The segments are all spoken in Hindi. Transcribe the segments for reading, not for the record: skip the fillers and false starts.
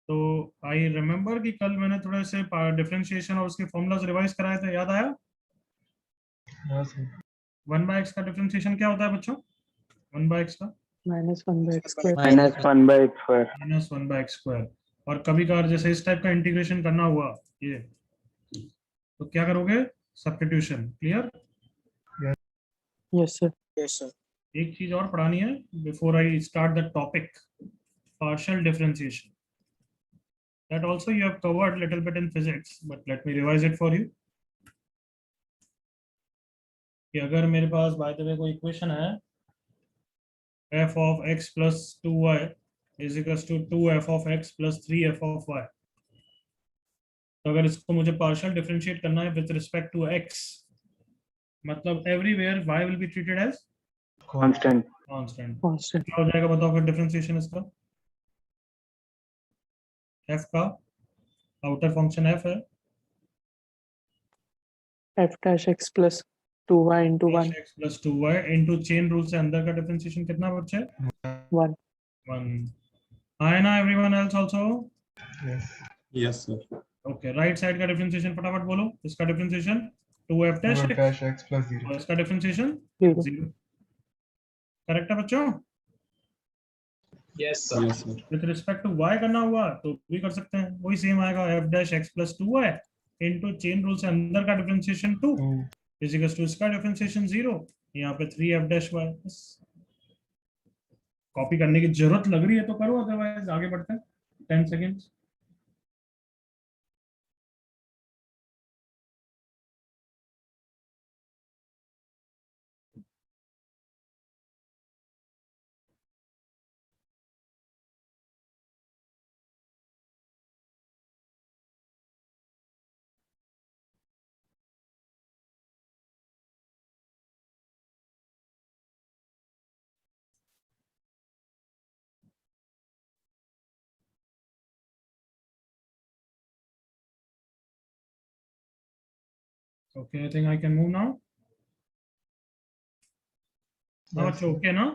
तो आई रिमेम्बर कि कल मैंने थोड़े से डिफरेंशिएशन और उसके फॉर्मूलाज रिवाइज कराए थे, याद आया? हाँ सर। 1/x का डिफरेंशिएशन क्या होता है बच्चों? 1/x का -1/x²। -1/x²। और कभी कभार जैसे इस टाइप का इंटीग्रेशन करना हुआ ये, तो क्या करोगे? सब्स्टिट्यूशन। क्लियर? Yes sir. एक चीज और पढ़ानी है before I start the topic, partial differentiation. That also you have covered little bit in physics, but let me revise it for you. कि अगर मेरे पास बाय द वे कोई इक्वेशन है f of x plus 2y is equals to 2f of x plus 3f of y, तो अगर इसको मुझे पार्शियल डिफरेंशिएट करना है विद रिस्पेक्ट टू x, मतलब everywhere y will be treated as constant. क्या हो जाएगा बताओ फिर डिफरेंशिएशन इसका? f का आउटर फंक्शन f है, f'(x + 2y * 1 x plus 2y into chain rule से अंदर का डिफरेंशिएशन कितना बच्चे? 1 1. है ना everyone else also? Yes sir. Okay, right side का डिफरेंशिएशन फटाफट बोलो। इसका डिफरेंशिएशन 2f' x plus 0 और इसका डिफरेंशिएशन 0। 0। करेक्ट है बच्चों? Yes sir. With respect to y करना हुआ तो भी कर सकते हैं, वही सेम आएगा f' x + 2y into chain rule से अंदर का डिफरेंशिएशन 2 इज इक्वल टू इसका डिफरेंशिएशन 0, यहाँ पे 3f'y। कॉपी करने की जरूरत लग रही है तो करो, अदरवाइज आगे बढ़ते हैं। 10 seconds. Okay, I think I can move now. Now it's okay, no?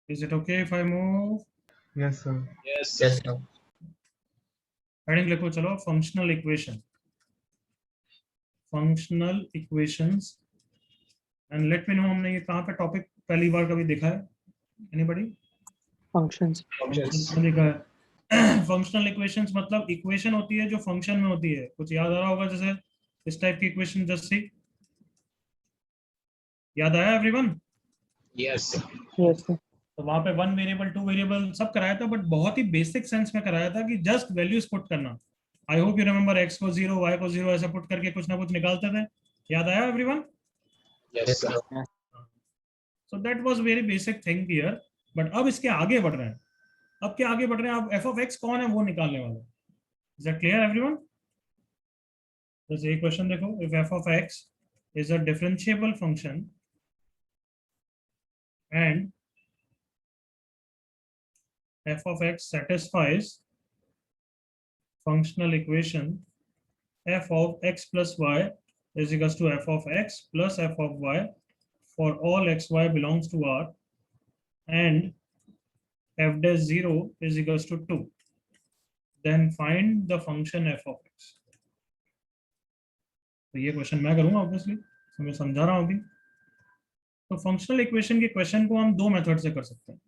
Is it okay if I move? Yes sir. Yes. Heading लिखो चलो, functional equation, functional equations. And let me know हमने ये कहाँ पे टॉपिक पहली बार कभी देखा है? एनीबॉडी? फंक्शंस। फंक्शंस में देखा है। फंक्शनल इक्वेशंस मतलब इक्वेशन होती है जो फंक्शन में होती है। कुछ याद आ रहा होगा जैसे इस टाइप की इक्वेशन जस्ट सी, याद आया एवरीवन? Yes. Yes sir. तो वहां पे 1 वेरिएबल 2 वेरिएबल सब कराया था, बट बहुत ही बेसिक सेंस में कराया था कि जस्ट वैल्यूज पुट करना। I hope you remember, x को 0 y को 0 ऐसा पुट करके कुछ ना कुछ निकालते थे। याद आया everyone? Yes, sir. So that was very basic thing here. But अब इसके आगे बढ़ रहे हैं। अब क्या आगे बढ़ रहे हैं? अब f of x कौन है वो निकालने वाले। Is that clear everyone? जैसे एक क्वेश्चन देखो, if f of x is a differentiable function and f of x satisfies functional equation f of x plus y is equals to f of x plus f of y for all x y belongs to R and f dash 0 is equals to 2, then find the function f of x. तो ये क्वेश्चन मैं करूंगा ऑब्वियसली, मैं समझा रहा हूं अभी। तो फंक्शनल इक्वेशन के क्वेश्चन को हम दो मेथड से कर सकते हैं।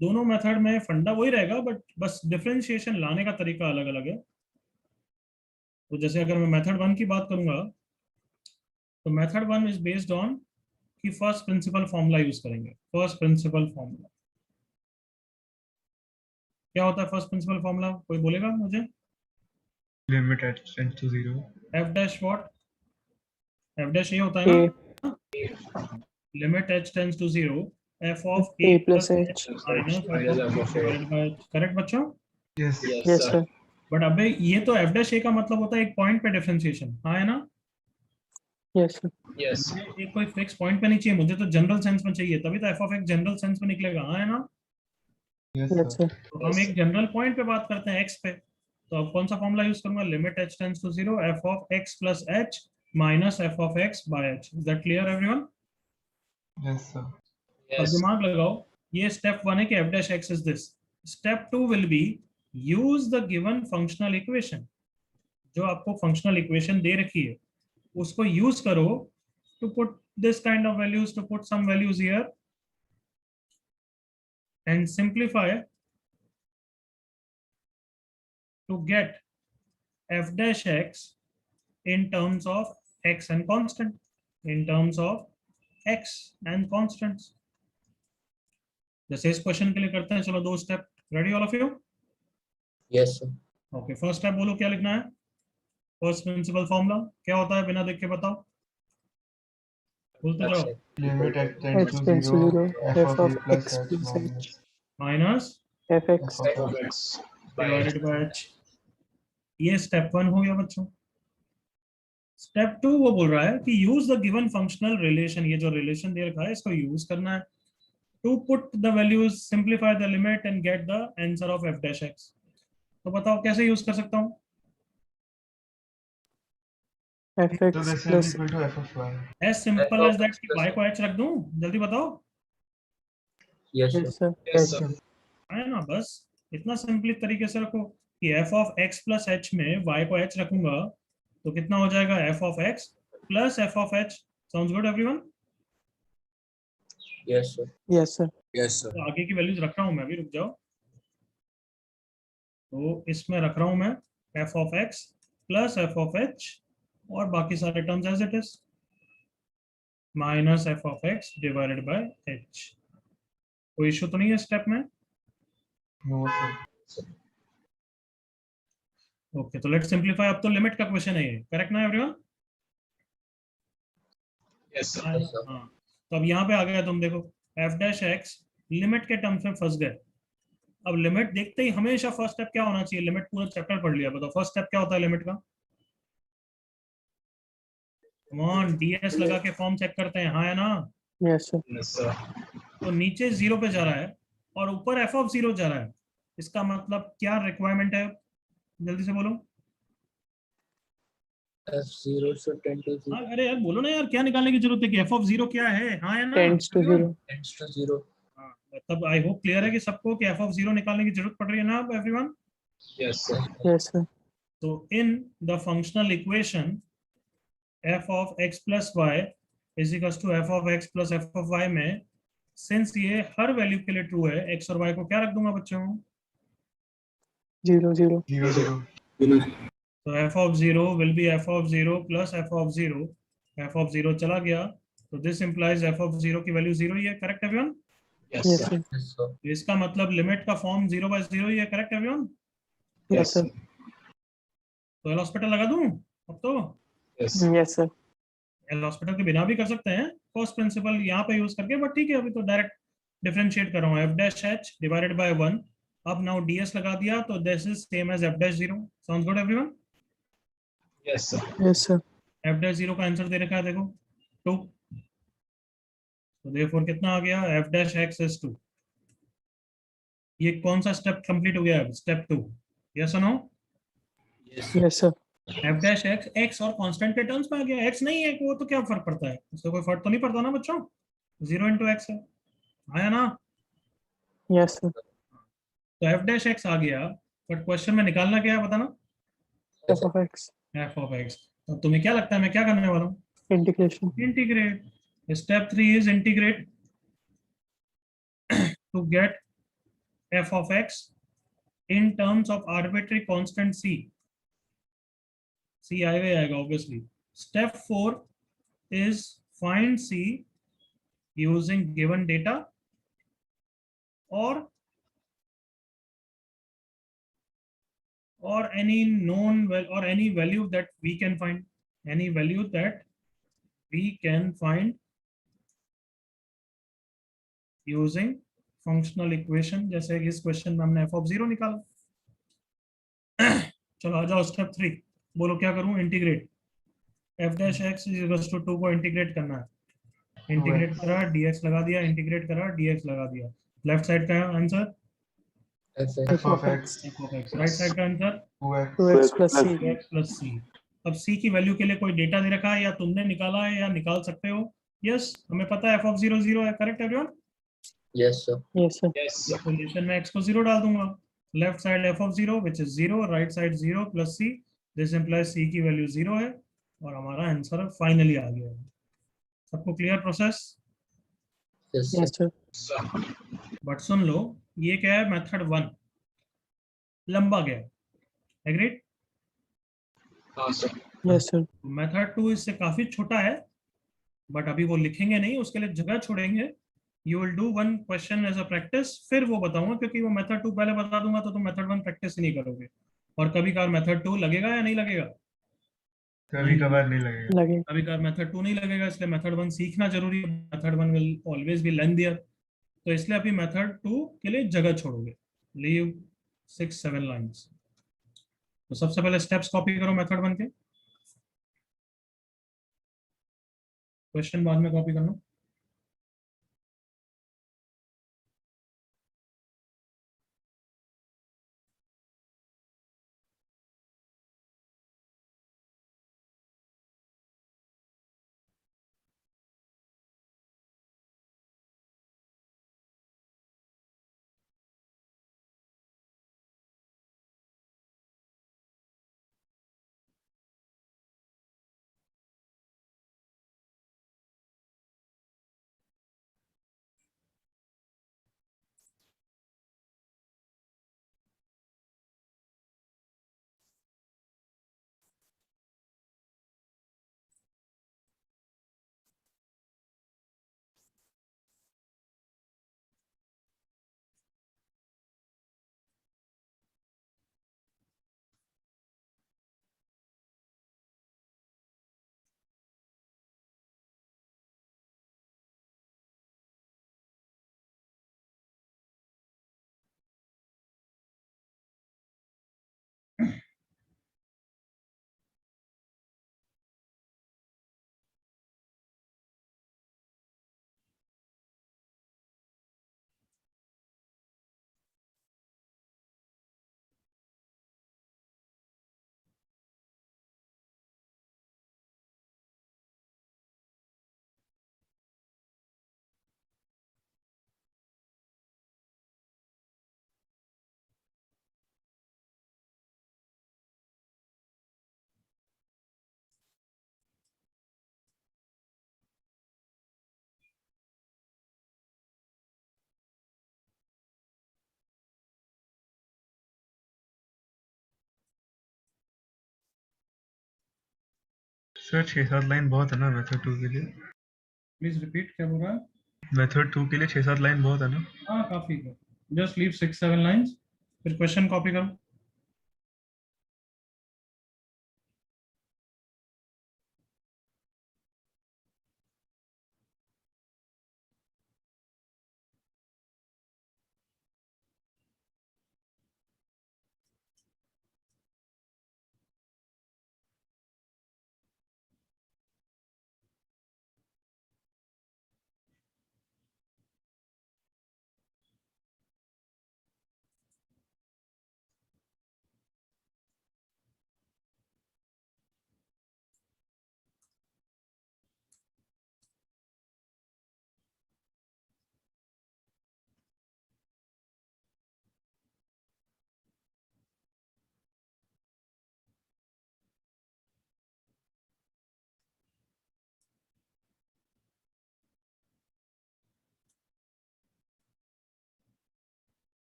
दोनों मेथड में फंडा वही रहेगा, बट बस डिफरेंशिएशन लाने का तरीका अलग अलग है। तो जैसे अगर मैं मेथड 1 की बात करूंगा तो मेथड 1 इज बेस्ड ऑन कि फर्स्ट प्रिंसिपल फॉर्मूला यूज करेंगे। फर्स्ट प्रिंसिपल फॉर्मूला क्या होता है? फर्स्ट प्रिंसिपल फॉर्मूला कोई बोलेगा मुझे? Limit h tends to 0 f dash what? f dash ये होता है ना, limit h tends to 0 f of a plus plus h minus f of a divided by h। Correct बच्चों? Yes yes sir. बट अबे ये तो f डैश a का मतलब होता है एक पॉइंट पे डिफरेंशिएशन, हाँ है ना? Yes sir. Yes. ये कोई फिक्स पॉइंट पे नहीं चाहिए, मुझे तो जनरल सेंस में चाहिए, तभी तो f of x general sense में निकलेगा, हाँ है ना? Yes yes sir. तो हम एक जनरल पॉइंट पे बात करते हैं x पे, तो अब कौन सा फॉर्मूला यूज करूंगा? Limit h tends to 0 f of x plus h minus f of x by h। Is that clear everyone? Yes sir. अब Yes. दिमाग लगाओ, ये स्टेप 1 है कि f dash x is this. Step 2 will be use the given functional equation. जो आपको फंक्शनल इक्वेशन दे रखी है उसको यूज करो to put this kind of values, to put some values here and simplify to get f dash x in terms of x and constant, in terms of x and constants. जैसे इस क्वेश्चन के लिए करते हैं, चलो 2 step. Ready all of you? Yes, sir. Okay, first step बोलो क्या लिखना है. फर्स्ट प्रिंसिपल फॉर्मूला क्या होता है, बिना देख के बताओ. बोलते जाओ. Limit x X tends to tends to 0, 0, f of a plus h minus minus fx. f F of of x. x by divided by h. ये स्टेप 1 हो गया बच्चों. स्टेप 2 वो बोल रहा है कि use the given functional relation. ये जो रिलेशन दे रखा है इसको यूज करना है to put the values, simplify the limit and get the answer of f dash x. तो बताओ कैसे यूज कर सकता हूँ. So fx this is plus equal to f of y. as simple F as of that x कि plus y को h रख दूं. जल्दी बताओ. yes, sir. yes sir. Yes, sir. है ना, बस इतना सिंपल तरीके से रखो कि f of x plus h में y को h रखूंगा तो कितना हो जाएगा f of x plus f of h. Sounds good everyone? Yes, sir. Yes sir. Yes, sir. तो आगे की वैल्यूज रख रहा हूं मैं अभी, रुक जाओ. तो इसमें रख रहा हूं मैं f of x plus f of h और बाकी सारे terms as it is minus f of x divided by h. कोई इशू तो नहीं है स्टेप में? No, sir. ओके, तो लेट्स सिंपलीफाई. अब तो लिमिट का क्वेश्चन है ये, करेक्ट ना एवरीवन? Yes, sir. हाँ. तो अब यहाँ पे आ गया, तुम देखो f डैश x लिमिट के टर्म्स में फंस गए. अब लिमिट देखते ही हमेशा फर्स्ट स्टेप क्या होना चाहिए. लिमिट पूरा चैप्टर पढ़ लिया, बताओ फर्स्ट स्टेप क्या होता है लिमिट का. कम ऑन, ds लगा के फॉर्म चेक करते हैं, हाँ है ना. Yes sir. Yes, sir. तो नीचे 0 पे जा रहा है और ऊपर f of 0 जा रहा है. इसका मतलब क्या रिक्वायरमेंट है, जल्दी से बोलो. F0 should tend to 0. हाँ, अरे यार बोलो ना यार, क्या निकालने की जरूरत है कि f of 0 क्या है, हाँ है ना. Tends to 0. Tends to 0. हाँ, तब आई होप क्लियर है कि सबको कि f of 0 निकालने की जरूरत पड़ रही है ना अब everyone. Yes, sir. Yes sir. तो in the functional equation f of x plus y is equals to f of x plus f of y में सिंस ये हर वैल्यू के लिए ट्रू है, x और y को क्या रख दूंगा बच्चों? 0 0. 0 0. तो f of 0 will be f of 0 plus f of 0. f of 0 चला गया तो दिस इंप्लाइज f of 0 की वैल्यू 0 ही है. Correct everyone? Yes, Yes sir. sir. Yes, sir. तो इसका मतलब लिमिट का फॉर्म 0 by 0 ही है. Correct everyone? Yes sir. तो एल हॉस्पिटल लगा दूं अब तो. Yes. Yes sir. L hospital के बिना भी कर सकते हैं फर्स्ट प्रिंसिपल यहाँ पे यूज करके, बट ठीक है अभी तो डायरेक्ट डिफरेंशिएट कर रहा हूँ. f dash h divided by 1. अब नाउ ds लगा दिया तो this is same as f dash 0. Sounds good everyone? Yes, sir. Yes sir. f dash 0 का आंसर दे रखा है देखो 2. तो देयरफॉर कितना आ गया, f डैश x इज 2. ये कौन सा स्टेप कंप्लीट हो गया है? स्टेप 2. यस और no? Yes. Yes sir. f dash x x और कांस्टेंट के टर्म्स में आ गया. x नहीं है वो तो क्या फर्क पड़ता है, उससे कोई फर्क तो नहीं पड़ता ना बच्चों. 0 into x है, आया ना. Yes sir. तो f डैश x आ गया, बट क्वेश्चन में निकालना क्या है बताना. F of x. f of x. तो तुम्हें क्या लगता है मैं क्या करने वाला हूँ? Integration. Integrate. Step 3 is integrate to get f of x in terms of arbitrary constant c. c आएगा obviously. Step 4 is find c using given data or any known or any value that we can find. Any value that we can find using functional equation. जैसे कि इस क्वेश्चन में हमने f of 0 निकाला. चलो आ जाओ स्टेप 3. बोलो क्या करूं? Integrate. f dash x is equal to 2 को इंटीग्रेट करना है. इंटीग्रेट करा, dx लगा दिया, इंटीग्रेट करा, dx लगा दिया. लेफ्ट साइड का answer F f of x. f of x. Right side का answer 2x. 2x plus c. x plus c. अब c की वैल्यू के लिए कोई डेटा दे रखा है या तुमने निकाला है या निकाल सकते हो? यस, हमें पता है f of 0 0 है. Correct everyone? Yes, sir. Yes, sir. Yes, sir. Position में x को 0 डाल दूंगा, left side f of 0 which is 0, right side 0 plus c, this implies c की वैल्यू 0 है और हमारा आंसर फाइनली आ गया है। सबको clear process? Yes, Yes, sir. sir. Sir. But सुन लो, ये क्या है, मेथड 1 लंबा गया, agreed? Sir. Yes, sir. Method 2 इससे काफी छोटा है, बट अभी वो लिखेंगे नहीं, उसके लिए जगह छोड़ेंगे। You will do one question as a practice, फिर वो बताऊंगा, क्योंकि वो मेथड 2 पहले बता दूंगा तो तुम मेथड 1 प्रैक्टिस ही नहीं करोगे। और कभी कभार मेथड 2 लगेगा या नहीं लगेगा? कभी कभार नहीं लगेगा। लगे। कभी कभार मेथड 2 नहीं लगेगा, इसलिए मेथड 1 सीखना जरूरी है। Method 1 will always be lengthier, तो इसलिए अभी मेथड 2 के लिए जगह छोड़ोगे, लीव 6-7 लाइंस। तो सबसे पहले स्टेप्स कॉपी करो मेथड 1 के, क्वेश्चन बाद में कॉपी करना। सर 6-7 लाइन बहुत है ना मेथड 2 के लिए? प्लीज रिपीट, क्या बोल रहा है? मेथड 2 के लिए 6-7 लाइन बहुत है ना? हाँ काफी है, जस्ट लीव 6-7 लाइंस, फिर क्वेश्चन कॉपी करो।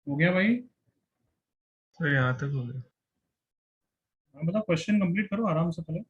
हो गया भाई? सर यहाँ तक हो गया। हाँ बताओ, क्वेश्चन कंप्लीट करो आराम से पहले।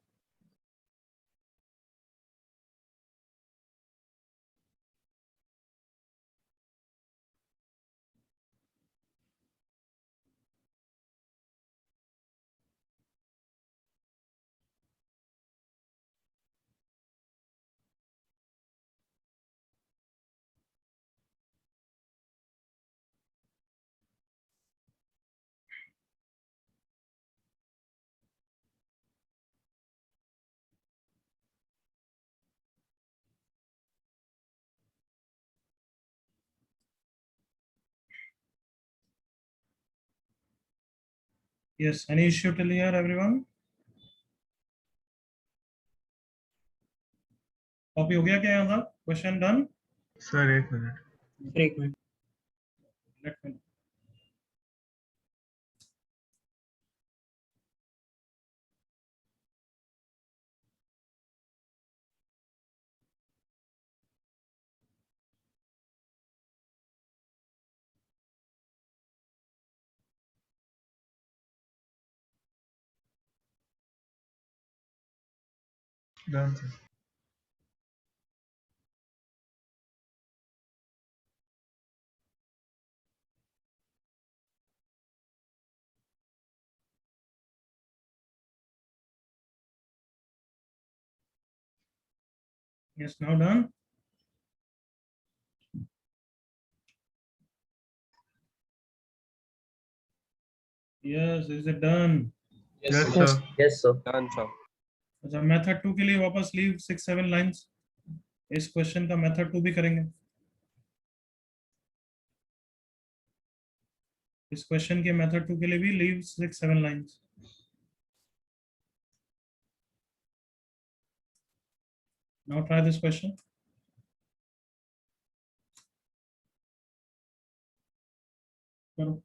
Yes, any issue till here, everyone? Copy हो गया क्या यहाँ था? Question done? सर एक मिनट। एक minute. Let me know. Done sir. Yes, now done. Yes, is it done? Yes, yes sir. Sir. Yes, sir. Done sir. अच्छा, मेथड 2 के लिए वापस लीव 6-7 लाइंस। इस क्वेश्चन का मेथड 2 भी करेंगे। इस क्वेश्चन के मेथड 2 के लिए भी leave 6-7 lines. Now try this question. करो।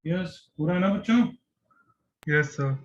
यस, पूरा है ना बच्चों? Yes sir.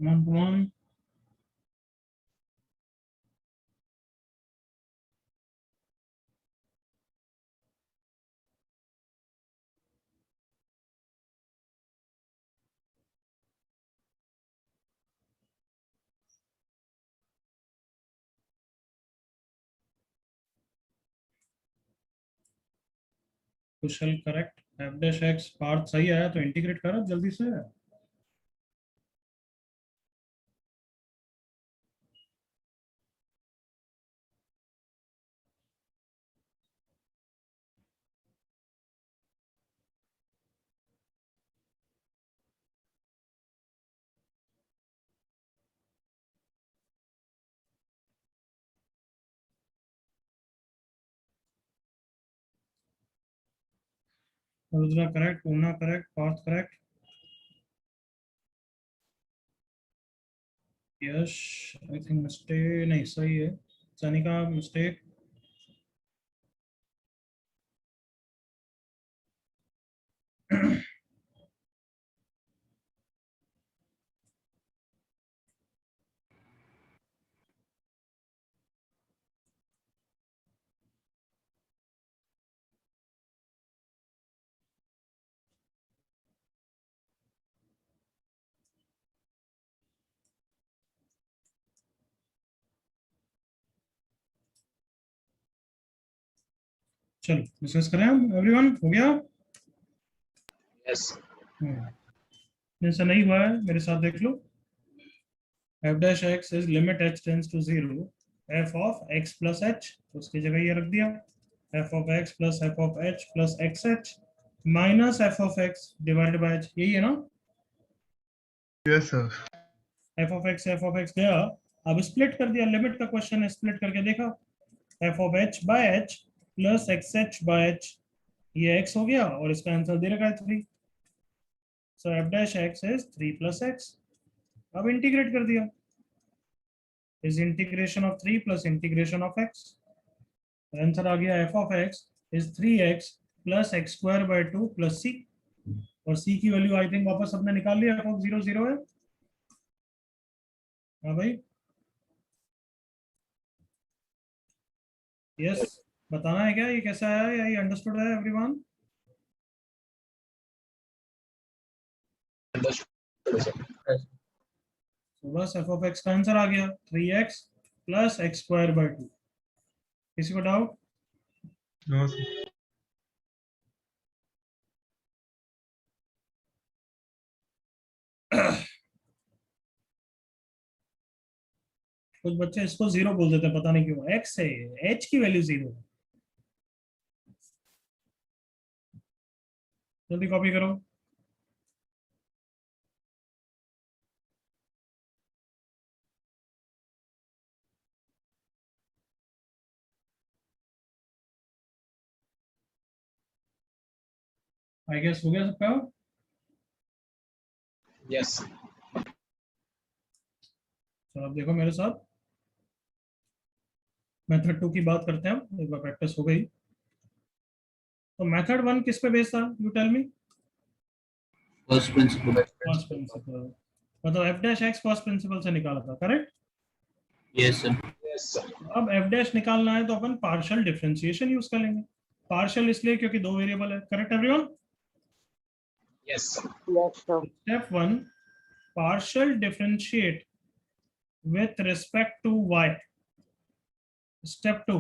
Come on. Kushal correct. F dash x part सही आया तो इंटीग्रेट करो जल्दी से। Rudra correct, Poona correct, Parth correct, Yash I think mistake नहीं, सही है, सनिका मिस्टेक, चलो डिस्कस करें हम, एवरीवन हो गया? Yes. जैसा नहीं हुआ है मेरे साथ देख लो, f dash x is limit h tends to 0 f of x plus h, उसकी जगह ये रख दिया f of x plus f of h plus xh minus f of x divided by h, यही है ना? Yes, sir. f of x गया, अब स्प्लिट कर दिया, लिमिट का क्वेश्चन है, स्प्लिट करके देखा, f of h by h plus xh by h, ये x हो गया और इसका आंसर दे रखा है 3, so f dash x is 3 plus x, अब इंटीग्रेट कर दिया, is integration of 3 plus integration of x, answer आ गया f of x is 3x plus x square by 2 plus c, और c की वैल्यू आई थिंक वापस सबने निकाल लिया, f of 0 0 है, हाँ भाई, यस बताना है क्या ये कैसा है, या ये अंडरस्टूड है एवरीवन? Understood, sir. Yes. तो बस f of x का आंसर आ गया 3x plus x square by 2, किसी को डाउट? No, sir. कुछ बच्चे इसको 0 बोल देते हैं, पता नहीं क्यों, x है, h की वैल्यू 0 है, जल्दी कॉपी करो, आई गेस हो गया सबका? Yes. तो अब देखो मेरे साथ, मेथड 2 की बात करते हैं हम, एक बार प्रैक्टिस हो गई, तो मेथड 1 किस पे बेस्ड था, you tell me? First principle. First principle, मतलब f dash x first principle से निकाला था, correct? Yes, sir. Yes, sir. अब f dash निकालना है तो अपन पार्शियल डिफरेंशिएशन यूज करेंगे, पार्शियल इसलिए क्योंकि दो वेरिएबल है, correct everyone? Yes, sir. Yes, sir. Step 1, partial differentiate with respect to y. Step 2,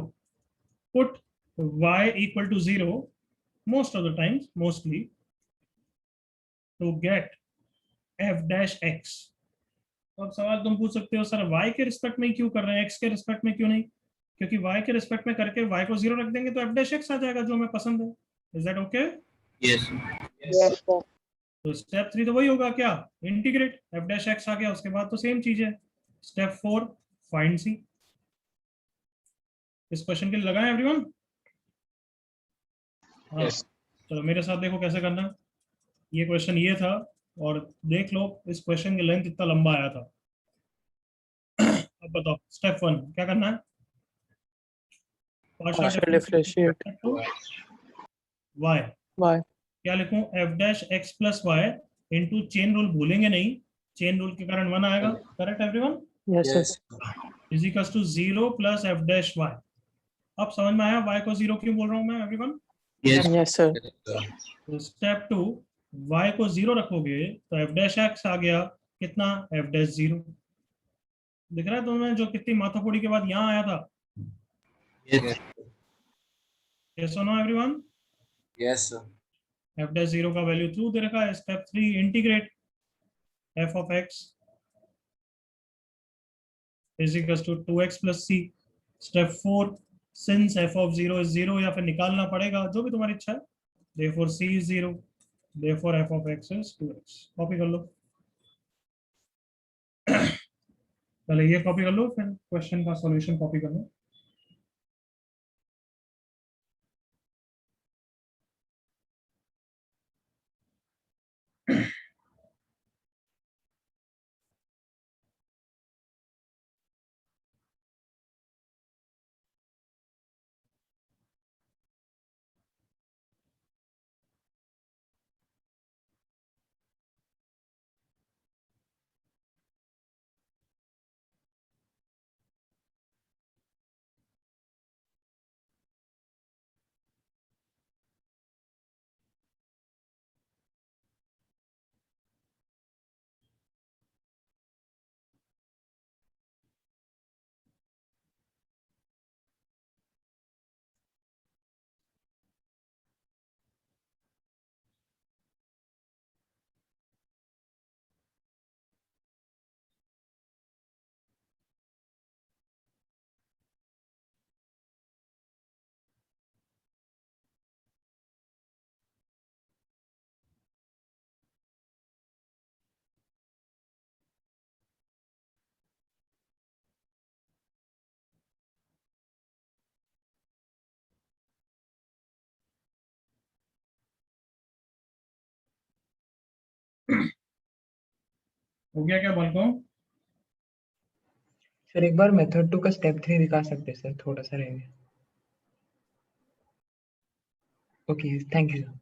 put y equal to 0 most of the times, mostly, to get f dash x. तो अब सवाल तुम पूछ सकते हो, सर y के रिस्पेक्ट में क्यों कर रहे हैं, x के रिस्पेक्ट में क्यों नहीं? क्योंकि y के रिस्पेक्ट में करके y को 0 रख देंगे तो f dash x आ जाएगा जो हमें पसंद है, is that okay? Yes, sir. Yes, sir. तो स्टेप 3 तो वही होगा, क्या? इंटीग्रेट, f dash x आ गया, उसके बाद तो सेम चीज है। Step 4, find c। इस क्वेश्चन के लिए लगाएं एवरीवन? हाँ, Yes. चलो मेरे साथ देखो कैसे करना है। ये क्वेश्चन ये था, और देख लो इस क्वेश्चन की लेंथ इतना लंबा आया था। अब बताओ स्टेप 1 क्या करना है? Partial differentiate y, y. क्या लिखूं? f dash x plus y into chain rule, भूलेंगे नहीं, चेन रूल के कारण 1 आएगा, correct everyone? Yes, Yes. sir. Is equals to 0 plus f dash y। अब समझ में आया y को 0 क्यों बोल रहा हूं मैं एवरीवन? Yes. Yes, sir. तो स्टेप 2, y को 0 रखोगे तो f dash x आ गया, कितना? f dash 0। दिख रहा है तुम्हें जो कितनी माथापोड़ी के बाद यहाँ आया था? Yes. Yes or no everyone? Yes, sir. f dash 0 का वैल्यू 2 दे रखा है। Step 3, integrate f of x is equals to 2x plus c। Step 4, since f of 0 is 0, या फिर निकालना पड़ेगा, जो भी तुम्हारी इच्छा है, therefore c is 0, therefore f of x is 2x। Copy कर लो, पहले ये कॉपी कर लो, फिर क्वेश्चन का सॉल्यूशन कॉपी कर लो। हो गया क्या बालकों? सर एक बार मेथड 2 का स्टेप 3 दिखा सकते हैं सर, थोड़ा सा रह गया। Okay thank you sir.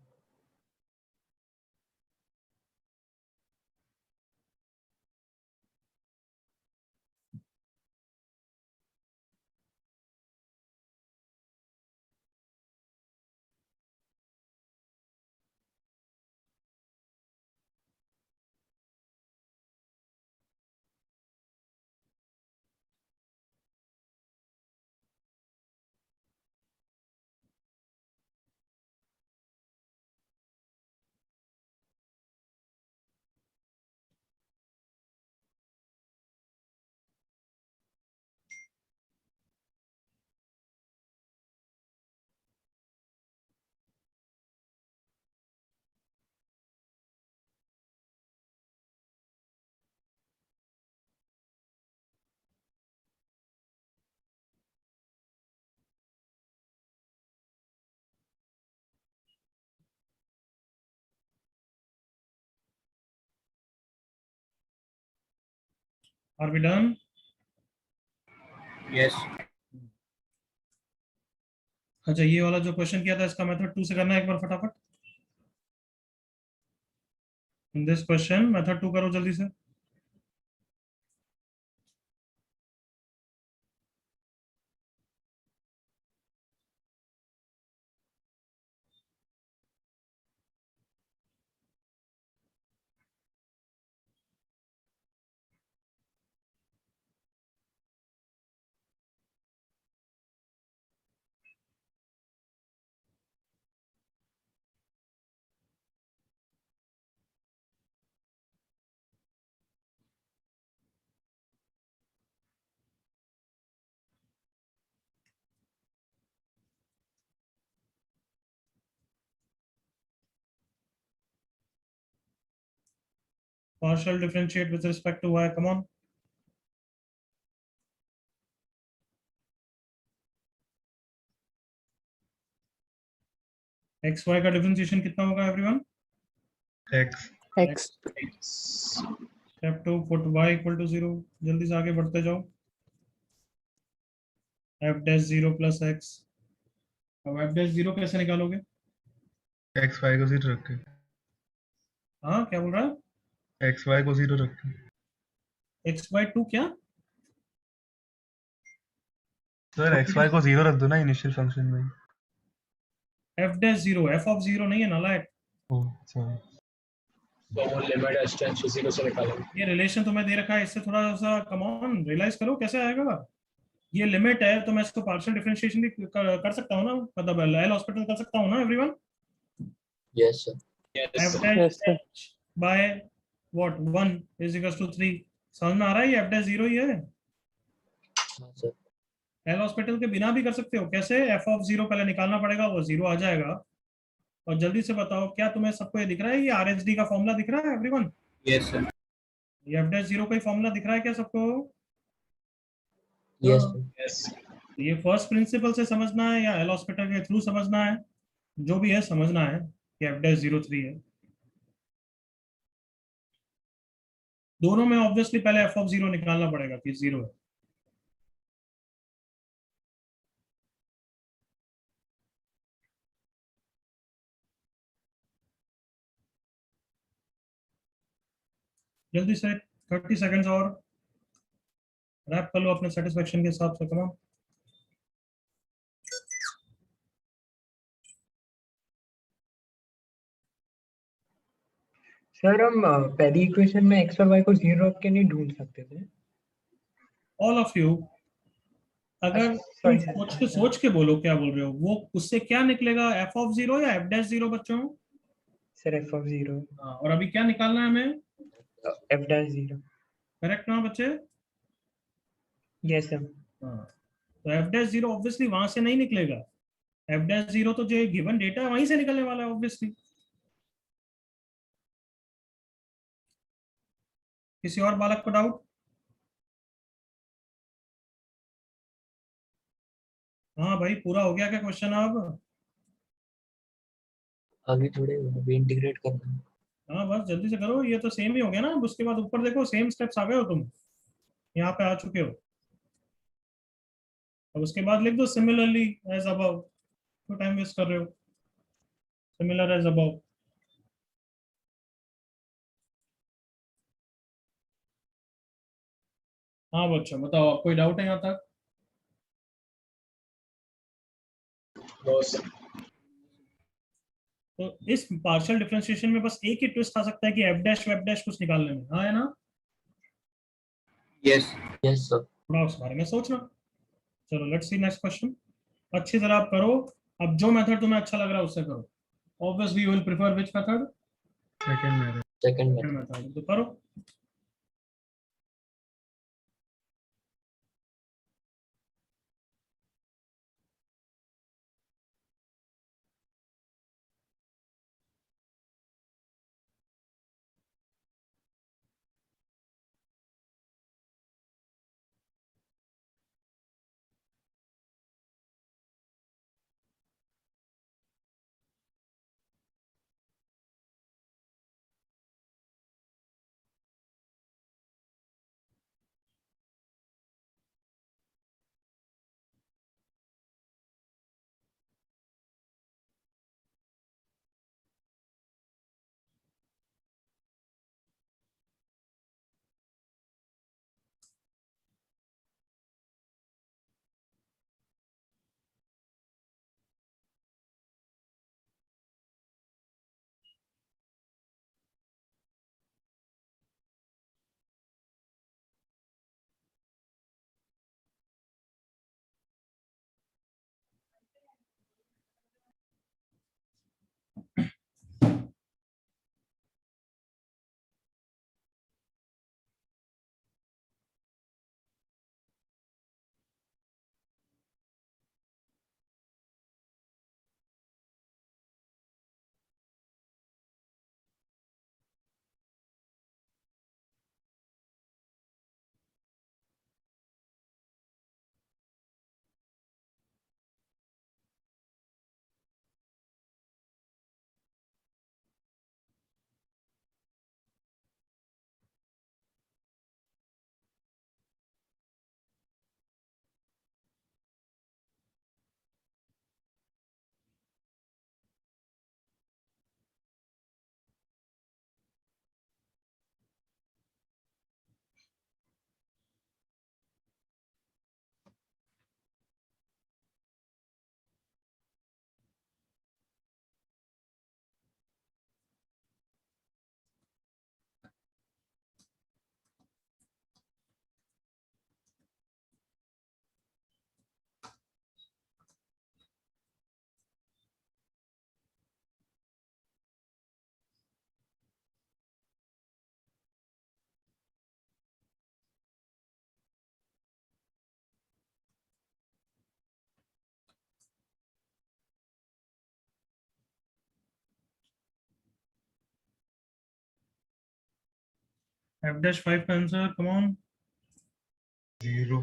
Are we done? Yes. अच्छा, ये वाला जो क्वेश्चन किया था इसका मेथड 2 से करना है एक बार फटाफट। इन दिस क्वेश्चन मेथड 2 करो जल्दी से। Partial differentiate with respect to y, come on. x y का डिफरेंशिएशन कितना होगा everyone? X. X. Step 2 put y equal to 0। जल्दी से आगे बढ़ते जाओ। f dash 0 plus x। अब f dash 0 कैसे निकालोगे? X Y को 0 रख के। हाँ, क्या बोल रहा है? X Y को 0 रख के। x by 2 क्या? सर X Y को 0 रख दो ना इनिशियल फंक्शन में। f dash 0 f of 0 नहीं है नालायक। Oh sorry. तो वो लिमिट h टेंड्स टू 0 से निकालेंगे। ये रिलेशन तुम्हें दे रखा है, इससे थोड़ा सा कम ऑन रियलाइज करो कैसे आएगा। ये लिमिट है तो मैं इसको पार्शियल डिफरेंशिएशन भी कर सकता हूँ ना, मतलब एल हॉस्पिटल कर सकता हूँ ना everyone. Yes sir. f Yes sir. dash Yes, sir. h by what 1 is equals to 3। समझ में आ रहा है? ये f dash 0 ही है। हाँ सर। एल हॉस्पिटल के बिना भी कर सकते हो। कैसे? f of 0 पहले निकालना पड़ेगा, वो 0 आ जाएगा। और जल्दी से बताओ, क्या तुम्हें सबको ये दिख रहा है? ये RHD का फॉर्मूला दिख रहा है एवरीवन? Yes sir. ये f dash 0 का ही फॉर्मूला दिख रहा है क्या सबको? Yes sir. Yes. ये फर्स्ट प्रिंसिपल से समझना है या एल हॉस्पिटल के थ्रू समझना है? जो भी है समझना है कि f dash 03 है। दोनों में ऑब्वियसली पहले f of 0 निकालना पड़ेगा कि 0 है। जल्दी से 30 सेकंड्स और रैप कर लो अपने सेटिस्फेक्शन के हिसाब से। कम सर हम पहली इक्वेशन में x और y को 0 रख के नहीं ढूंढ सकते थे? ऑल ऑफ यू, अगर तुम सॉरी सोच के बोलो क्या बोल रहे हो, वो उससे क्या निकलेगा? f of 0 या f dash 0 बच्चों? सर f of 0 हाँ, और अभी क्या निकालना है हमें? f dash 0। करेक्ट ना बच्चे? Yes sir. हाँ, तो f dash 0 ऑब्वियसली वहां से नहीं निकलेगा। f dash 0 तो जो गिवन डेटा है वहीं से निकलने वाला है ऑब्वियसली। किसी और बालक को डाउट? हाँ भाई, पूरा हो गया क्या क्वेश्चन? अब आगे थोड़े अभी इंटीग्रेट करना है। हाँ बस जल्दी से करो, ये तो सेम ही हो गया ना। अब उसके बाद ऊपर देखो, सेम स्टेप्स आ गए हो तुम, यहाँ पे आ चुके हो। अब उसके बाद लिख दो सिमिलरली एज अबव। तो टाइम वेस्ट कर रहे हो, सिमिलर एज अबव। हाँ बच्चों बताओ, आप कोई डाउट है यहाँ तक? No sir. तो इस पार्शियल डिफरेंशिएशन में बस एक ही ट्विस्ट आ सकता है कि एफ डैश वेफ डैश कुछ निकालने में, हाँ है ना? Yes yes sir. थोड़ा उस बारे में सोचना। चलो लेट्स सी नेक्स्ट क्वेश्चन। अच्छी तरह आप करो। अब जो मेथड तुम्हें अच्छा लग रहा है उससे करो। Obviously you will prefer which method? Second में सेकंड में। मेथड, तो करो। एफ डैश 5 का answer, come on. 0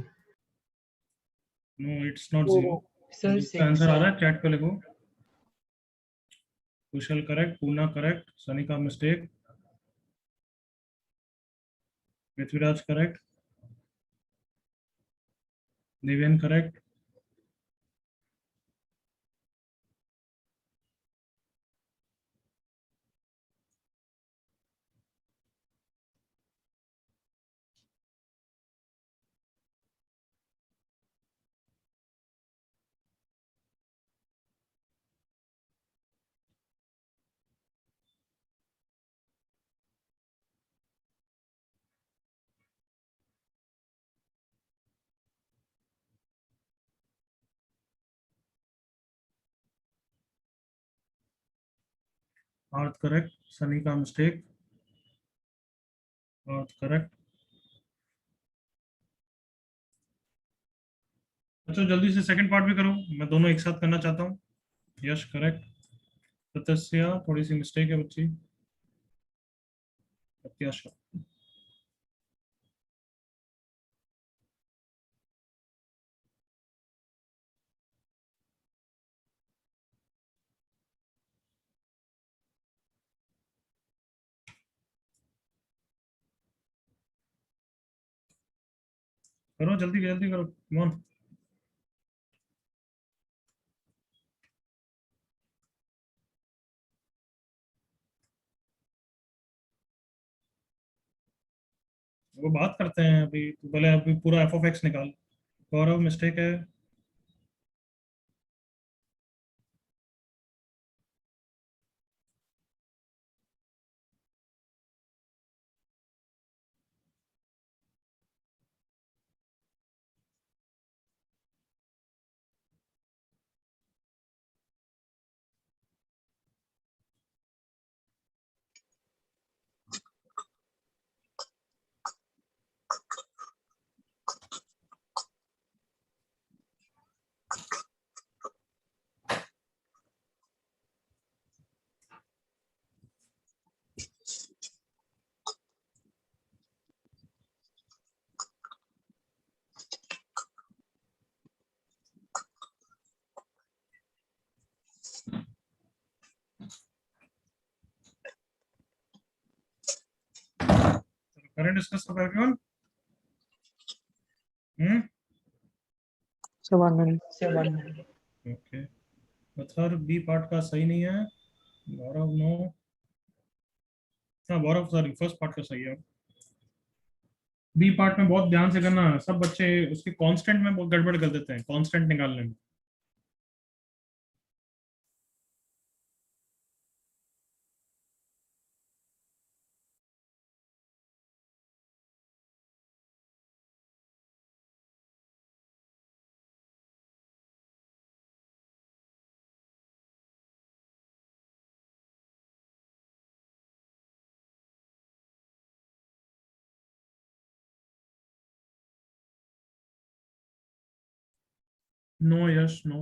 no it's not Oh, 0। sir, इसका 6 आंसर आ है. रहा है, चैट पे लिखो। कुशल करेक्ट, पूना करेक्ट, सनी का mistake, Prithviraj correct, Divyan correct. Arth correct, Sunny का मिस्टेक, अर्थ करेक्ट। अच्छा जल्दी से सेकंड पार्ट भी करो, मैं दोनों एक साथ करना चाहता हूँ। यश करेक्ट, सत्या थोड़ी सी मिस्टेक है बच्ची, सत्या करो जल्दी जल्दी करो, कम ऑन। वो बात करते हैं अभी, तो पहले अभी पूरा एफ ऑफ एक्स निकाल। गौरव मिस्टेक है। करंट डिस्कस कर एवरीवन। 1 minute. 7 minutes. ओके, पत्थर बी पार्ट का सही नहीं है। गौरव नो, हाँ गौरव सॉरी फर्स्ट पार्ट का सही है। बी पार्ट में बहुत ध्यान से करना, सब बच्चे उसके कांस्टेंट में बहुत गड़बड़ कर देते हैं कांस्टेंट निकालने में। नो यश नो।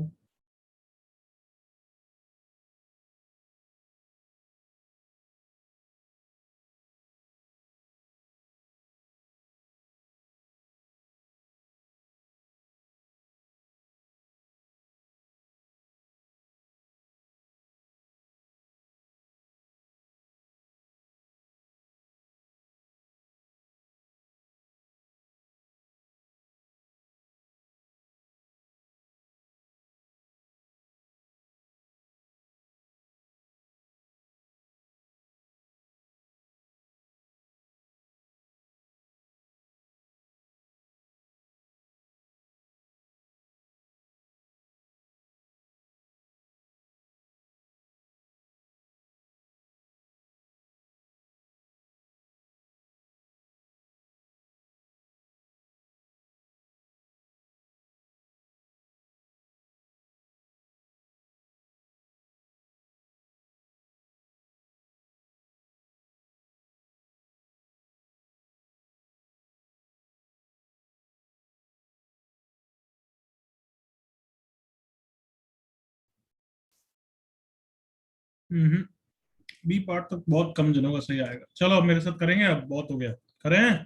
बी पार्ट तो बहुत कम जनों का सही आएगा। चलो अब मेरे साथ करेंगे, अब बहुत हो गया, करें।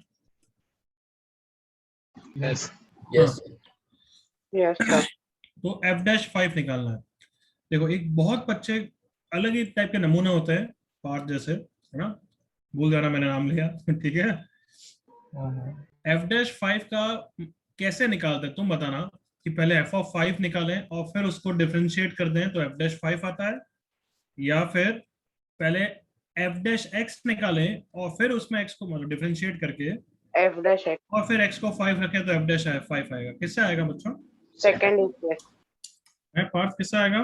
Yes Yes. हाँ, तो एफ डैश 5 निकालना है। देखो एक बहुत बच्चे अलग ही टाइप के नमूने होते हैं पार्ट जैसे, है ना, भूल जाना मैंने नाम लिया ठीक है। एफ डैश 5 का कैसे निकालते हैं तुम बताना, कि पहले एफ ऑफ 5 निकालें और फिर उसको डिफरेंशिएट कर दें तो एफ डैश 5 आता है, या फिर पहले एफ डैश एक्स निकालें और फिर उसमें एक्स को मतलब डिफरेंशिएट करके F dash X. और फिर एक्स को 5 रखें तो एफ डैश 5 आएगा। किससे आएगा बच्चों? Second equation. है पार्थ, किससे आएगा?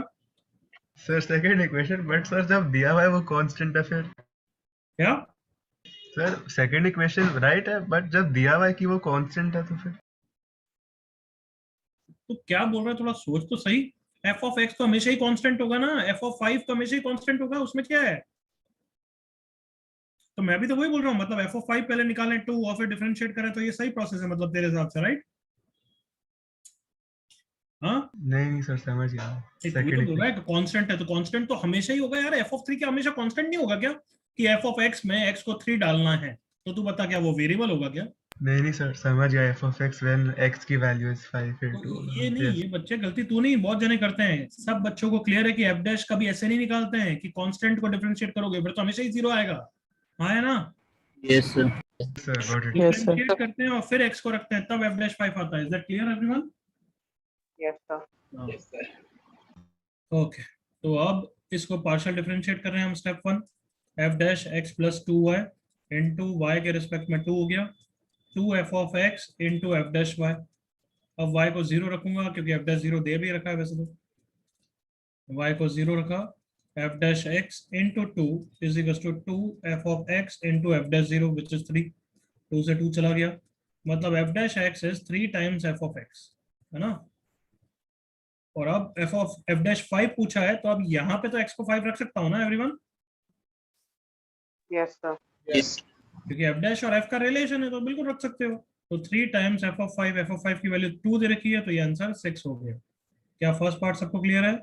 Sir second equation, but sir जब दिया हुआ है वो कांस्टेंट है फिर। क्या? सर सेकंड इक्वेशन राइट है, बट जब दिया हुआ है कि वो कांस्टेंट है तो फिर। तो क्या बोल रहा है, थोड़ा सोच तो सही। एफ ऑफ एक्स तो हमेशा ही कांस्टेंट होगा ना, एफ ऑफ 5 तो हमेशा ही कांस्टेंट होगा, उसमें क्या है? तो मैं भी तो वही बोल रहा हूँ, मतलब एफ ऑफ 5 पहले निकालें 2 और फिर डिफरेंशिएट करें, तो ये सही प्रोसेस है मतलब तेरे हिसाब से, राइट? हाँ नहीं सर समझ गया। तू ही तो बोल रहा है कि कांस्टेंट है, तो कांस्टेंट तो हमेशा ही होगा यार। एफ ऑफ 3 क्या हमेशा कांस्टेंट नहीं होगा क्या? कि एफ ऑफ एक्स में एक्स को 3 डालना है, तो तू बता क्या वो वेरिएबल होगा क्या? नहीं सर समझ गया, F of x when x की वैल्यू इज 5 फिर तो 2। ये नहीं, ये बच्चे गलती तू नहीं, बहुत जने करते हैं। सब बच्चों को क्लियर है कि एफ डैश कभी ऐसे नहीं निकालते हैं कि कांस्टेंट को डिफरेंशिएट करोगे फिर तो हमेशा ही 0 आएगा। हाँ है ना? Yes sir. sir, got it. Yes, sir. Differentiate करते हैं और फिर x को रखते हैं तब f'5 आता है. Is that clear everyone? Yes, sir. Yes, sir. Okay, तो अब इसको पार्शियल डिफरेंशिएट कर रहे हैं हम. Step 1, f dash x plus 2y into y के रिस्पेक्ट में 2 हो गया, 2f of x into f dash y. अब y को 0 रखूंगा क्योंकि f डैश 0 दे भी रखा है वैसे तो. y को 0 रखा, f dash x into 2 is equal to 2f of x into f dash 0 which is 3. 2 से 2 चला गया, मतलब f dash x is 3 times f of x, है ना. और अब f डैश 5 पूछा है, तो अब यहाँ पे तो x को 5 रख सकता हूँ ना एवरीवन, Yes, sir. Yes. क्योंकि f डैश और f का रिलेशन है, तो बिल्कुल रख सकते हो. तो 3 टाइम्स f ऑफ 5 की वैल्यू 2 दे रखी है, तो ये आंसर 6 हो गया. क्या फर्स्ट पार्ट सबको क्लियर है?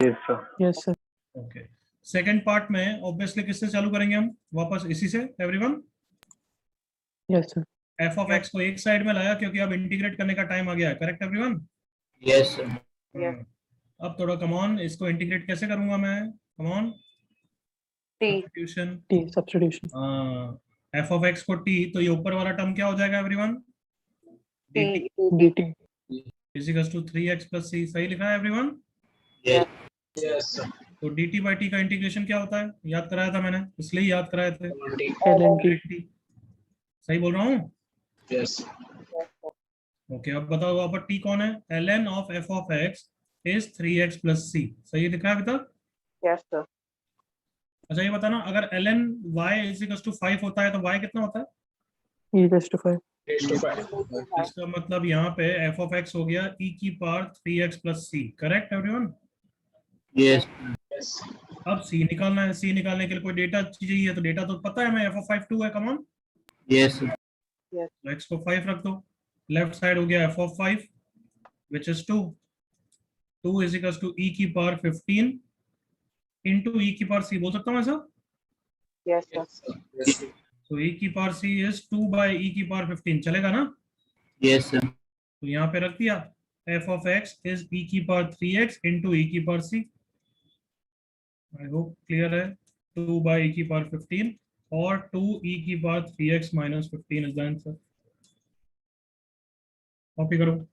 Yes, sir. Okay. Second part में ऑब्वियसली किससे चालू करेंगे हम? वापस इसी से everyone. Yes, sir. f of x को एक साइड में लाया क्योंकि अब इंटीग्रेट करने का टाइम आ गया है. Correct everyone? Yes, sir. Yes. अब थोड़ा कमॉन, इसको इंटीग्रेट कैसे करूंगा मैं? Come on, T. Substitution. T substitution. f of x को t, तो ये ऊपर वाला टर्म क्या हो जाएगा everyone? T. dt. Is equal to 3x plus c. सही लिखा है एवरीवन? Yes. Yes, sir. तो dt बाई t का इंटीग्रेशन क्या होता है? याद कराया था मैंने, इसलिए याद कराए थे. ln t. t. सही बोल रहा हूँ? Yes. ओके, अब बताओ वहां पर t कौन है? ln of f of x is 3x plus c. सही लिखा है अभी तक? Yes, sir. अच्छा ये बताना, अगर ln y is equal to 5 होता है तो y कितना होता है? e raised to 5. Raised to 5. इसका मतलब यहाँ पे f ऑफ x हो गया e की power 3x plus c. Correct everyone? Yes. Yes. अब c निकालना है. c निकालने के लिए कोई डेटा चाहिए, तो डेटा तो पता है मैं, f ऑफ 5 2 है. Come on, Yes, sir. तो x को 5 रख दो. लेफ्ट साइड हो गया f of 5 which is 2. 2 is equal to e की पावर 15 इंटू e की पावर c. बोल सकता हूँ ऐसा? Yes, sir. Yes, sir. Yes. तो e की power c is 2 by e की पावर 15. चलेगा ना? Yes, sir. तो यहाँ पे रख दिया, f of x is e की पावर 3x इंटू e की power c. I hope clear है. 2 बाई e की पावर 15 और 2 e की power 3x minus 15 is the answer. Copy करो.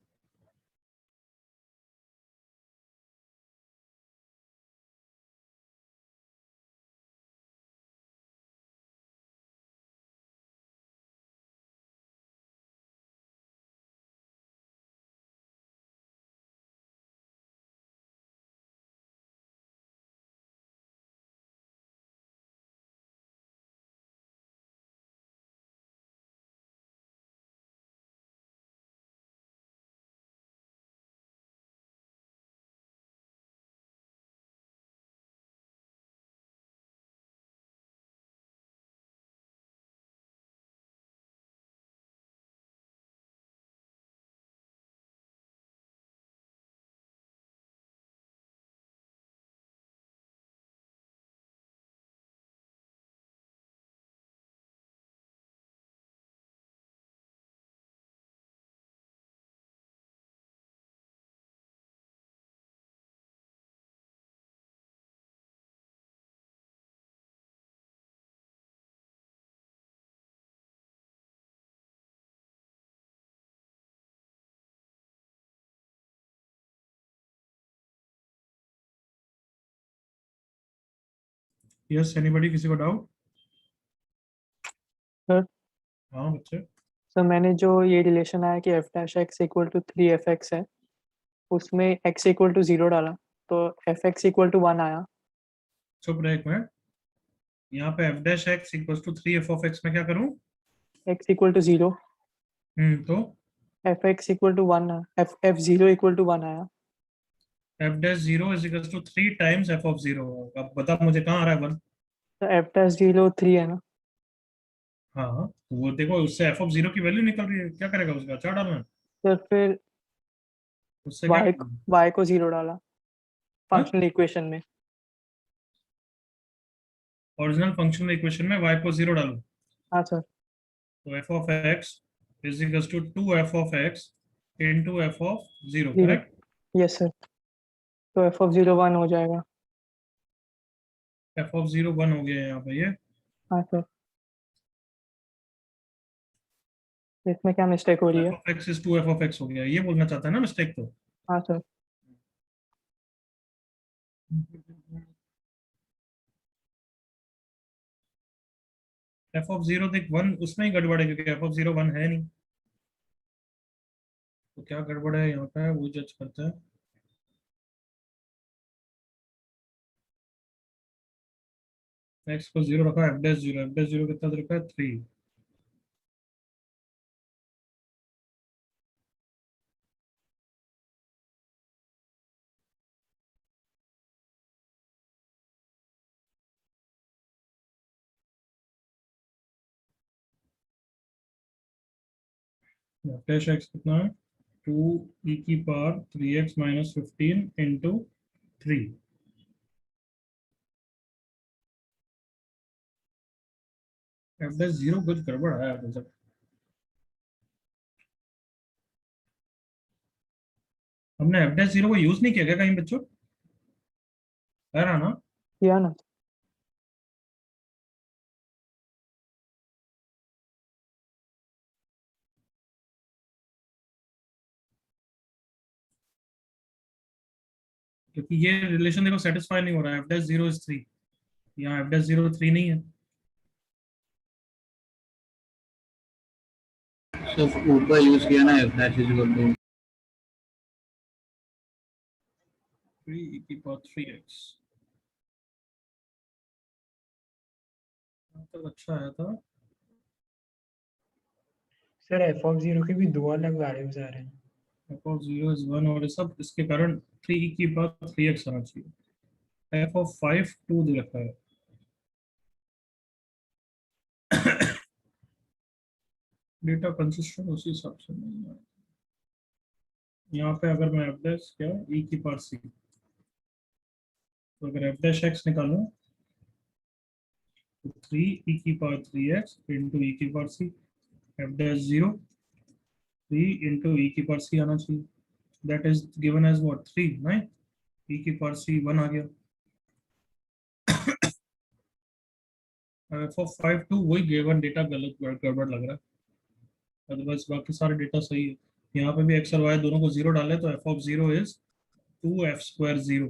यस एनीबॉडी, किसी को डाउट? Sir. हाँ बच्चे. सर मैंने जो ये रिलेशन आया कि f dash x equal to 3fx है, उसमें x इक्वल टू 0 डाला तो fx इक्वल टू 1 आया. चुप रहे एक मिनट. यहाँ पे f dash x equals to 3f of x में क्या करूँ? x equal to 0. तो fx equal to 1 f0 equal to 1 आया. f dash 0 is equals to 3 times f of 0. अब बता मुझे कहाँ आ रहा है 1? तो f dash 0 3 है ना. हाँ, तो वो देखो उससे f ऑफ 0 की वैल्यू निकल रही है. क्या करेगा उसका? क्या डालना है तो फिर उससे? क्या y को 0 डाला फंक्शनल इक्वेशन में. ओरिजिनल फंक्शनल इक्वेशन में y को 0 डालो. हाँ सर. तो f of x is equals to 2f of x into f of 0. Zero. Correct? Yes sir. तो f of 0 1 हो जाएगा. f ऑफ 0 1 हो गया है यहाँ पे ये. हाँ सर. इसमें क्या मिस्टेक हो रही है? F of x is two f of x हो गया, ये बोलना चाहता है ना मिस्टेक तो। हाँ सर। एफ ऑफ जीरो देख वन उसमें ही गड़बड़ है क्योंकि एफ ऑफ जीरो वन है नहीं, तो क्या गड़बड़ है यहाँ पे वो जज करता है। एक्स को जीरो रखा, F dash zero, F dash zero कितना दे रखा है 3। एफ डैश एक्स कितना है 2 ई की power 3x minus 15 into 3। F dash zero कुछ गड़बड़ है मतलब। हमने एफ डैश जीरो को यूज नहीं किया क्या कहीं बच्चों, है ना? किया ना। क्योंकि ये रिलेशन देखो सेटिस्फाई नहीं हो रहा है, एफ डैश जीरो इज 3, यहाँ एफ डैश जीरो 3 नहीं है। तो ऊपर यूज किया ना f dash is equal to 3 e की पावर 3x तक अच्छा आया था। सर एफ ऑफ जीरो के भी दो अलग वैल्यूज आ रहे हैं। एफ ऑफ जीरो इज 1 और ये सब इसके कारण 3 ई की पावर 3x आना चाहिए। एफ ऑफ 5 2 दे रखा है। डेटा कंसिस्टेंट उसी हिसाब से नहीं है। यहाँ पे अगर मैं एफ डैश क्या ई की पावर सी, तो अगर एफ डैश एक्स निकालूं तो 3 ई की पावर 3x इंटू ई की power c, f dash zero 3 into e की पावर सी आना चाहिए। That is given as what 3 नहीं, ई की पावर सी 1 आ गया। एफ ऑफ 5 2 वही गिवन डेटा गलत गड़बड़ लग रहा है, अदरवाइज बाकी सारे डेटा सही है। यहाँ पे भी एक्स और वाई दोनों को जीरो डाले तो F of zero is 2f square zero,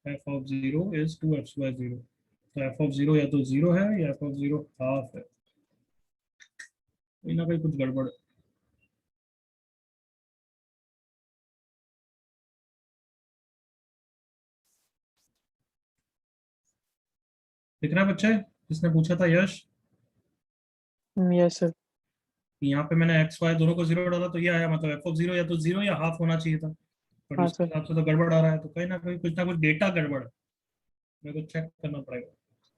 F of zero is 2f square zero. तो एफ ऑफ जीरो या तो जीरो है या एफ ऑफ जीरो हाफ है, कहीं ना कहीं कुछ गड़बड़ है। दिख रहा है बच्चे जिसने पूछा था यश? Yes sir. यहाँ पे मैंने एक्स वाई दोनों को जीरो डाला तो ये आया, मतलब एफ ऑफ जीरो या तो जीरो या हाफ होना चाहिए था, बट हाँ उसके सर। हिसाब से तो गड़बड़ आ रहा है, तो कहीं ना कुछ डेटा गड़बड़ है, मेरे को चेक करना पड़ेगा।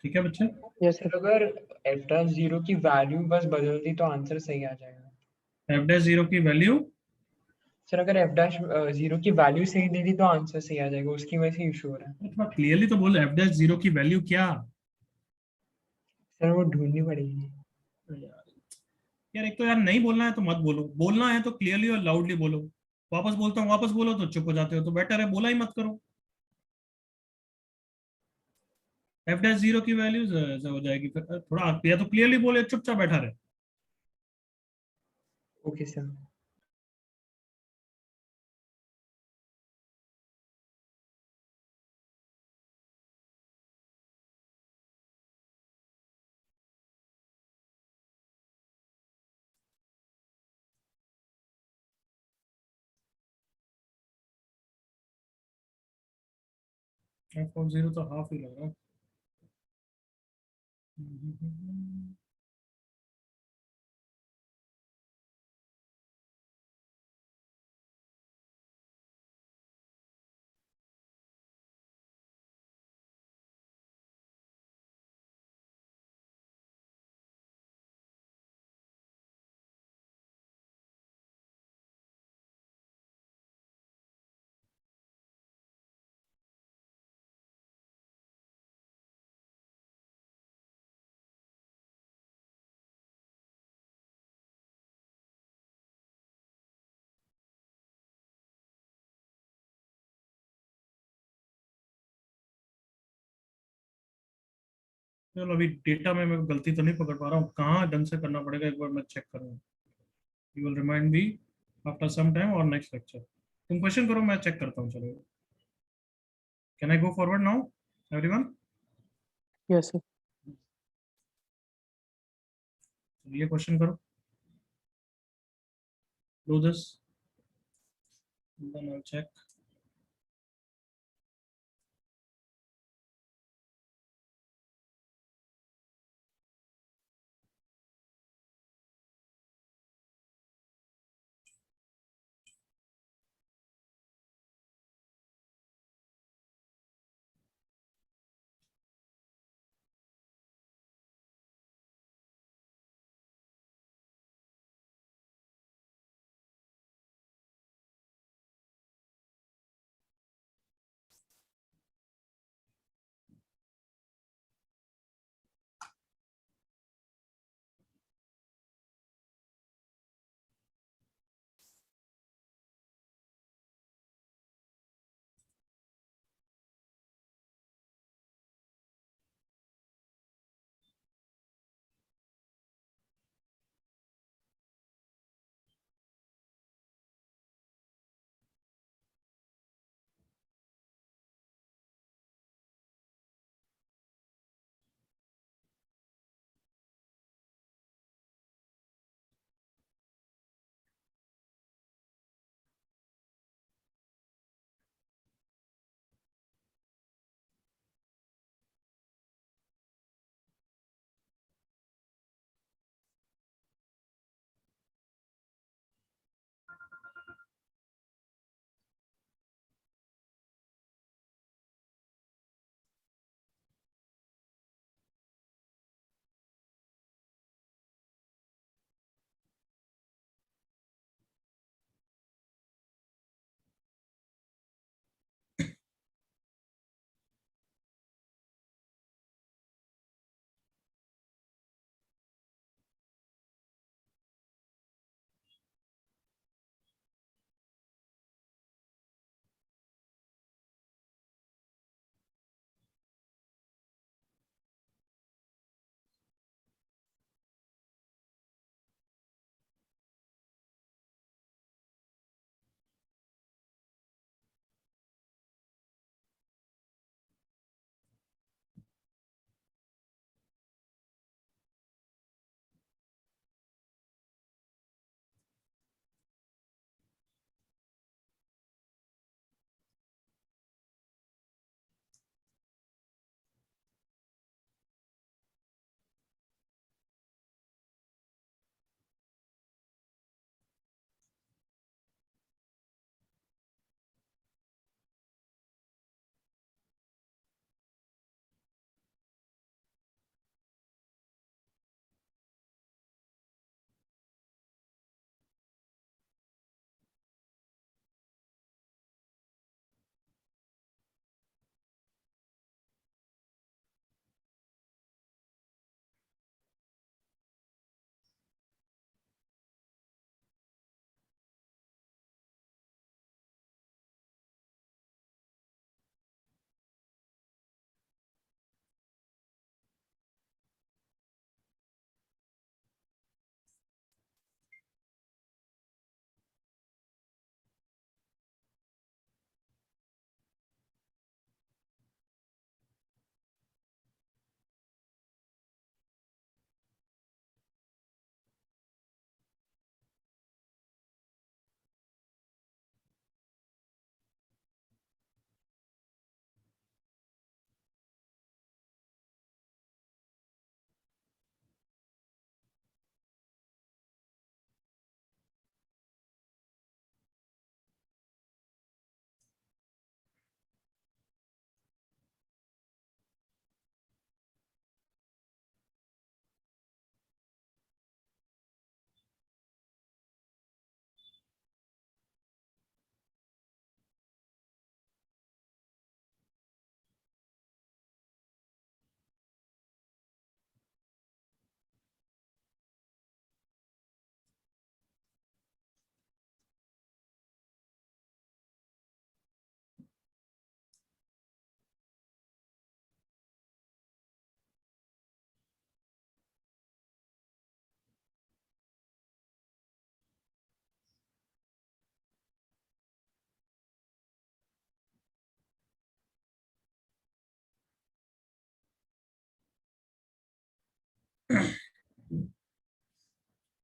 ठीक है बच्चे? Yes sir sir. अगर एफ डैश जीरो की वैल्यू बस बदल दी तो आंसर सही आ जाएगा। एफ डैश जीरो की वैल्यू, सर अगर एफ डैश जीरो की वैल्यू सही दे दी तो आंसर सही आ जाएगा, उसकी वजह से इशू हो रहा है। थोड़ा क्लियरली तो बोल, एफ डैश जीरो की वैल्यू क्या? सर वो ढूंढनी पड़ेगी। यार एक तो यार नहीं बोलना है तो मत बोलो, बोलना है तो क्लियरली और लाउडली बोलो। वापस बोलता हूँ वापस बोलो तो चुप हो जाते हो, तो बेटर है बोला ही मत करो। एफ डैश जीरो की वैल्यू हो जाएगी फिर, थोड़ा या तो क्लियरली बोले चुपचाप बैठा रहे। Okay sir. F of zero तो हाफ ही लग रहा है। चलो अभी डेटा में मैं गलती तो नहीं पकड़ पा रहा हूँ, कहाँ ढंग से करना पड़ेगा एक बार मैं चेक करूँगा। You will remind me after some time और नेक्स्ट लेक्चर। तुम क्वेश्चन करो, मैं चेक करता हूँ। चलो, can I go forward now everyone? Yes sir. ये क्वेश्चन करो, do this, then I check.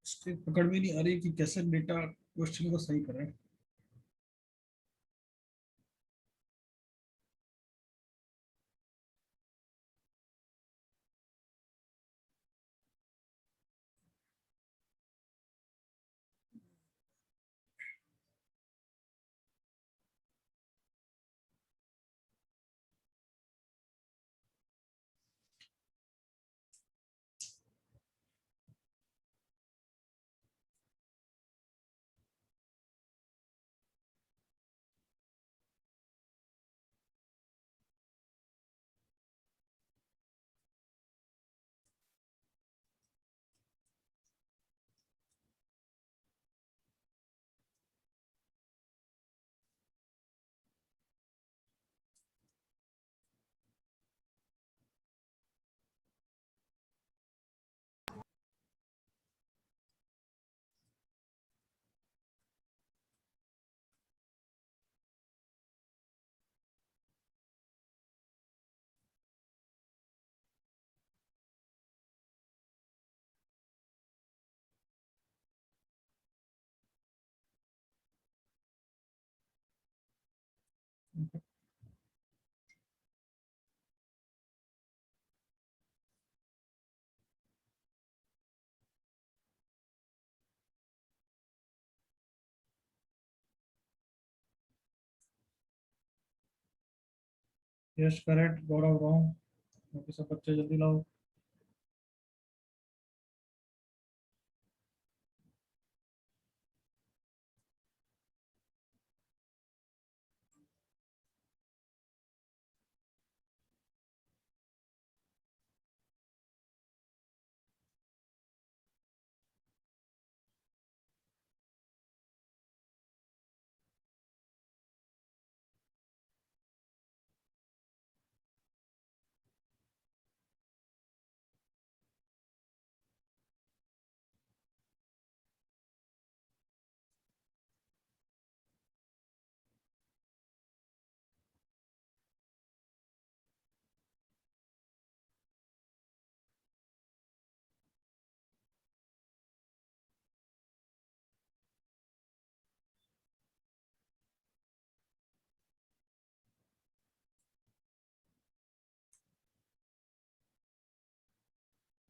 इसकी पकड़ भी नहीं आ रही कि कैसे डेटा क्वेश्चन को सही करें। यस करेक्ट, गौरव रॉन्ग। बाकी सब बच्चे जल्दी लाओ।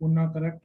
पूना करेक्ट।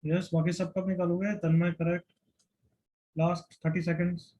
यस, बाकी सब कब निकालोगे? तन्मय करेक्ट। Last 30 seconds.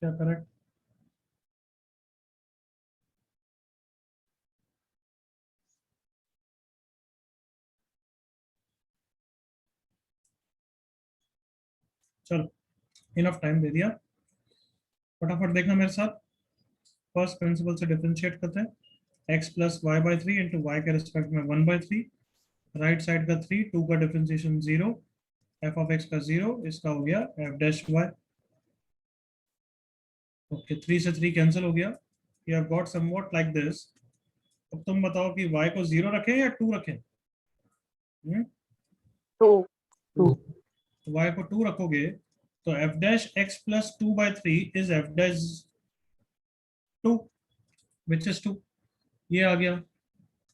क्या करेक्ट? चलो, इनफ टाइम दे दिया। फटाफट देखना मेरे साथ। फर्स्ट प्रिंसिपल से डिफरेंशिएट करते हैं। x plus y by three into y के रिस्पेक्ट में 1/3। राइट साइड का 3, 2 का डिफरेंशिएशन 0, एफ ऑफ एक्स का 0, इसका हो गया एफ डैश वाई। ओके, 3 से 3 कैंसिल हो गया। You have got somewhat like this. अब तुम बताओ कि y को 0 रखें या 2 रखें? टू टू तो y को 2 रखोगे तो f dash x plus 2/3 is f dash 2 which is 2। ये आ गया।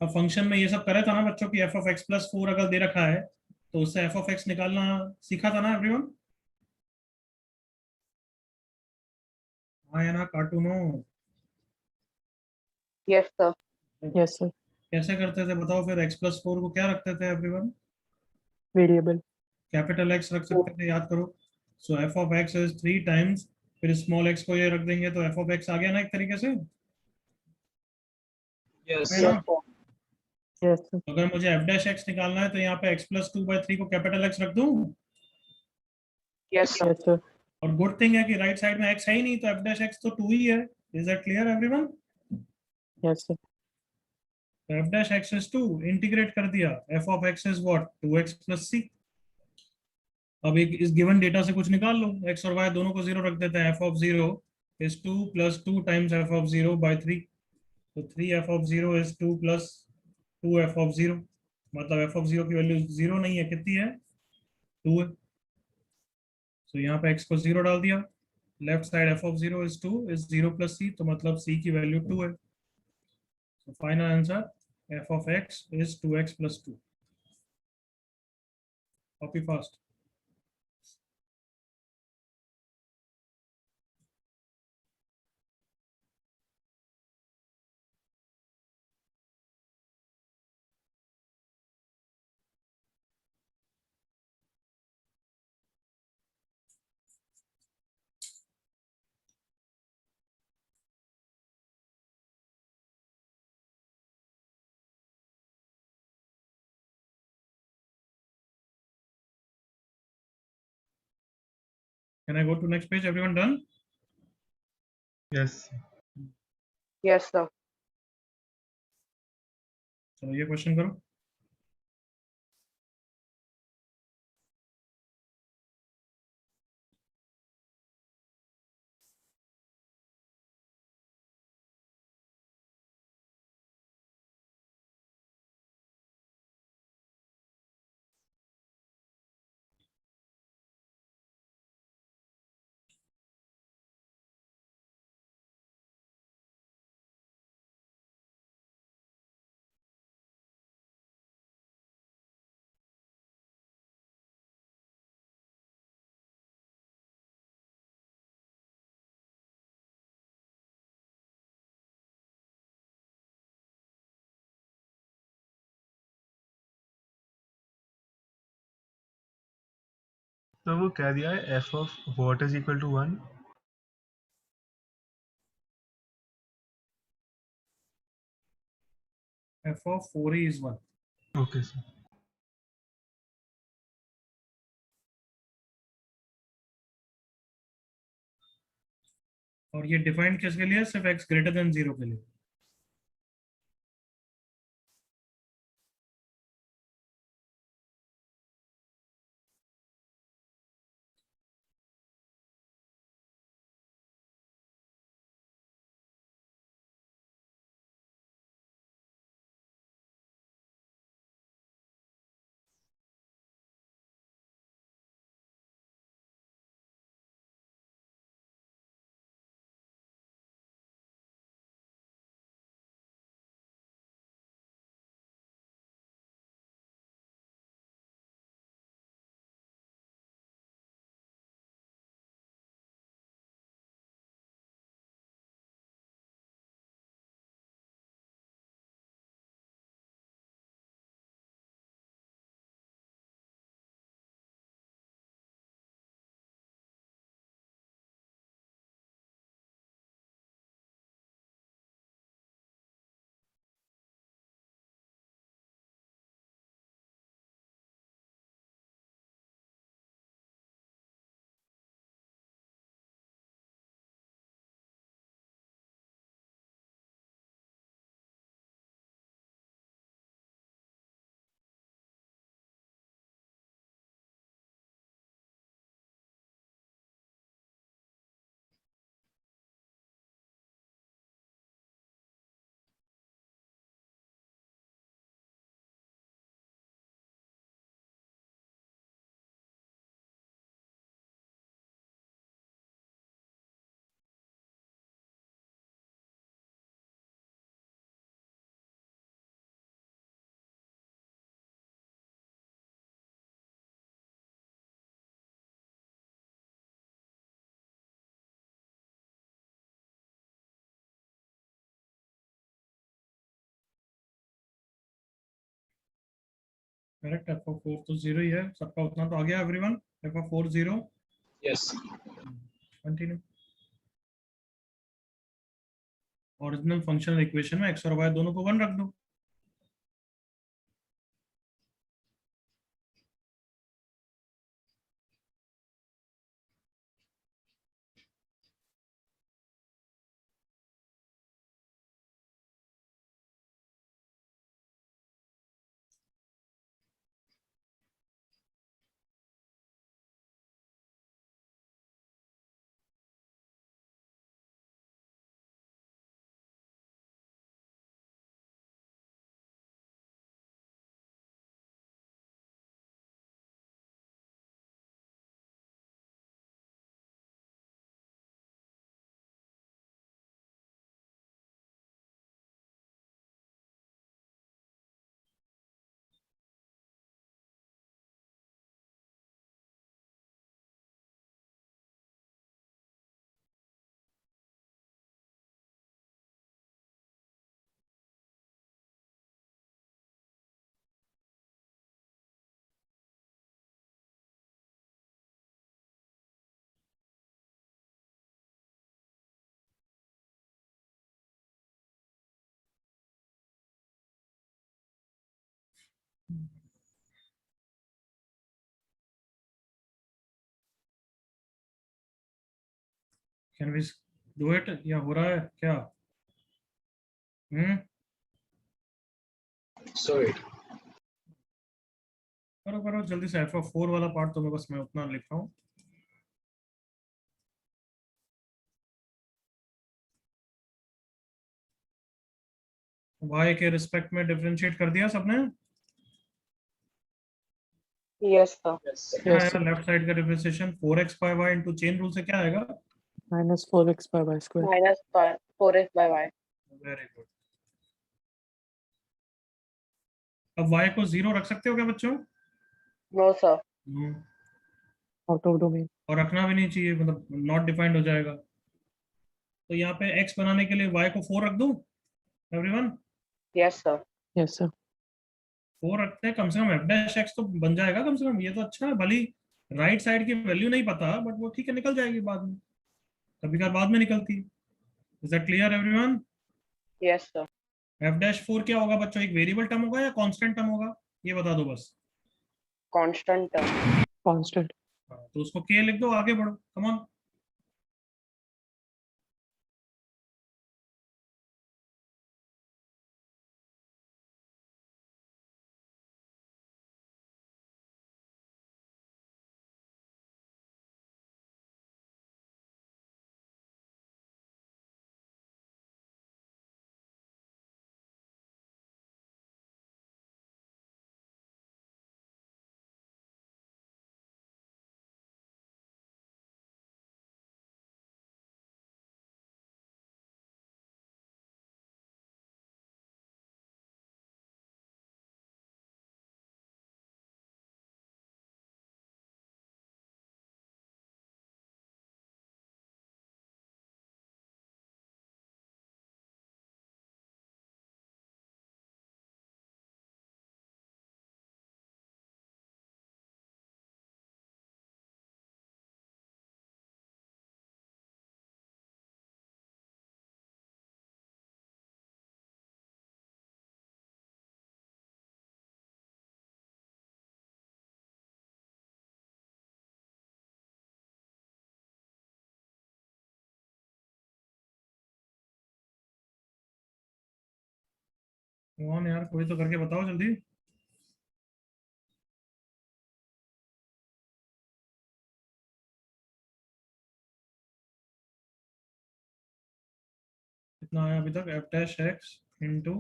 अब फंक्शन में ये सब करे था ना बच्चों की f ऑफ x प्लस 4 अगर दे रखा है तो उससे f ऑफ x निकालना सीखा था ना एवरीवन? हाँ या ना कार्टूनो? यस सर यस सर कैसे करते थे बताओ फिर? x प्लस 4 को क्या रखते थे एवरीवन? वेरिएबल कैपिटल एक्स रख सकते थे, याद करो। So f of x is 3 times, फिर स्मॉल एक्स को ये रख देंगे तो एफ ऑफ एक्स आ गया ना एक तरीके से, Yes. है ना? यस सर यस सर अगर मुझे एफ डैश एक्स निकालना है तो यहाँ पे एक्स प्लस 2/3 को कैपिटल एक्स रख दूं। यस सर यस सर और गुड थिंग है कि राइट साइड में एक्स है ही नहीं तो एफ डैश एक्स तो 2 ही है। Is that clear everyone? Yes sir F dash X is 2, integrate कर दिया, F of x is what 2x plus c। अब एक इस गिवन डेटा से कुछ निकाल लो, x और y दोनों को 0 रख देते हैं। F of 0 is 2 plus 2 times F of 0/3, तो 3 F of 0 is 2 plus 2 F of 0, मतलब एफ ऑफ 0 की वैल्यू 0 नहीं है, कितनी है? 2 है। तो यहाँ पे x को 0 डाल दिया, left side F of 0 is 2 is 0 plus c, तो मतलब c की वैल्यू 2 है। तो final answer F of x is 2x plus 2। Copy fast. Can I go to next page? Everyone done? Yes. Yes sir चलो ये क्वेश्चन करो। तो वो क्या दिया है, f of what is equal to 1? F of 4e is 1। Okay sir. और ये डिफाइंड किसके लिए? सिर्फ x ग्रेटर देन 0 के लिए। करेक्ट, एफ ऑफ 4 तो 0 ही है, सबका उतना तो आ गया everyone. F of 4 0। Yes. Continue. Original functional equation में एक्स और वाई दोनों को 1 रख दो। कैन वी डू इट, या हो रहा है क्या? So it. करो करो जल्दी से। एफ ऑफ 4 वाला पार्ट तो मैं बस मैं उतना लिख रहा हूँ। वाई के रिस्पेक्ट में डिफरेंशिएट कर दिया सबने? Yes, sir. Yes. क्या Yes, आएगा sir. लेफ्ट साइड का differentiation? 4x by y into chain rule से क्या आएगा? Minus 4x by y square. Minus 4x by y. Very good. अब y को 0 रख सकते हो क्या बच्चों? No, sir. Out of domain. और रखना भी नहीं चाहिए, मतलब नॉट डिफाइंड हो जाएगा। तो यहाँ पे x बनाने के लिए y को 4 रख दूं everyone? Yes, sir. Yes, sir. 4 रखते हैं, कम से कम f डैश x तो बन जाएगा कम से कम। ये तो अच्छा है, भली राइट साइड की वैल्यू नहीं पता, बट वो ठीक है, निकल जाएगी बाद में, कभी कभार बाद में निकलती। Is that clear everyone? Yes, sir. f dash 4 क्या होगा बच्चों? एक वेरिएबल टर्म होगा या कांस्टेंट टर्म होगा, ये बता दो बस। Constant term. Constant. तो उसको k लिख दो, आगे बढ़ो, कम ऑन। कौन यार, कोई तो करके बताओ जल्दी। कितना आया अभी तक? f dash x into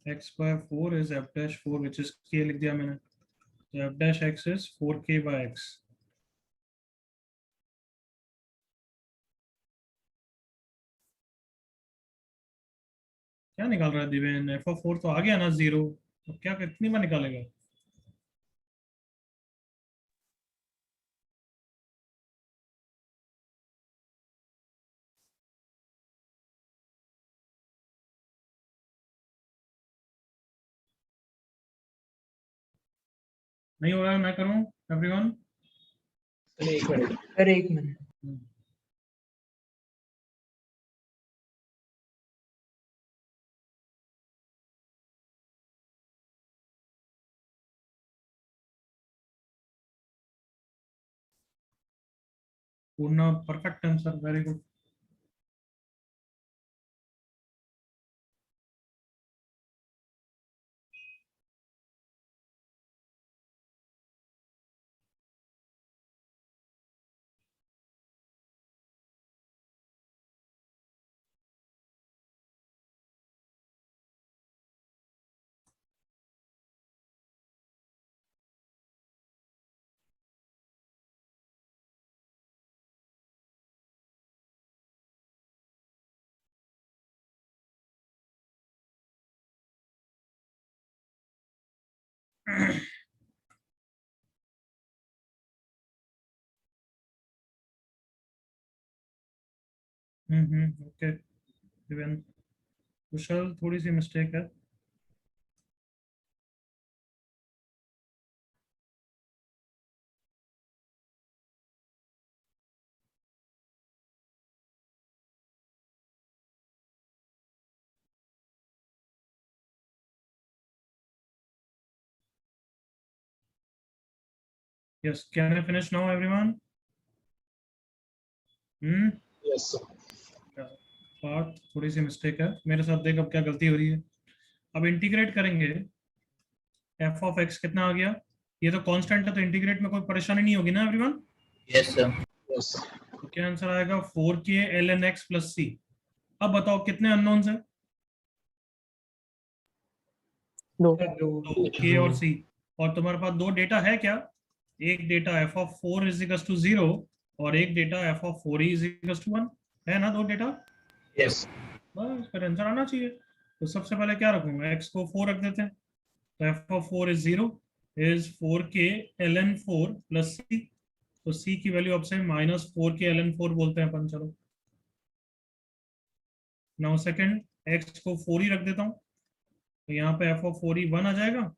x by 4 is f dash 4 which is k लिख दिया मैंने। तो f dash x is 4k by x। क्या निकाल रहा है दिवेन? f ऑफ 4 तो आ गया ना 0, तो क्या कितनी बार निकालेगा? नहीं हो रहा है, मैं करूं एवरीवन? चलिए 1 मिनट। सर 1 मिनट। पूर्ण perfect answer, very good. Okay Divyansh, Kushal थोड़ी सी मिस्टेक है। Yes, can I finish now everyone? Yes sir. Parth, थोड़ी सी मिस्टेक है मेरे साथ, देख अब क्या गलती हो रही है। अब इंटीग्रेट करेंगे, एफ ऑफ एक्स कितना आ गया? ये तो कांस्टेंट है, तो इंटीग्रेट में कोई परेशानी नहीं होगी ना एवरीवन? Yes, sir. यस तो क्या आंसर आएगा? 4k ln x प्लस सी। अब बताओ कितने अननोन्स हैं? 2। सर 2। तो k और c, और तुम्हारे पास दो डेटा है क्या? एक data f of 4 is equal to 0 और एक data f of 4 is equal to 1 है ना, दो डेटा। यस बस फिर आंसर आना चाहिए। तो सबसे पहले क्या रखूंगा, x को 4 रख देते हैं, तो f of 4 is 0 is 4k ln 4 plus c। तो c की वैल्यू अब से माइनस 4k ln 4 बोलते हैं अपन, चलो। नाउ सेकंड, x को 4 ही रख देता हूँ, तो यहाँ पे f ऑफ 4 ही 1 आ जाएगा,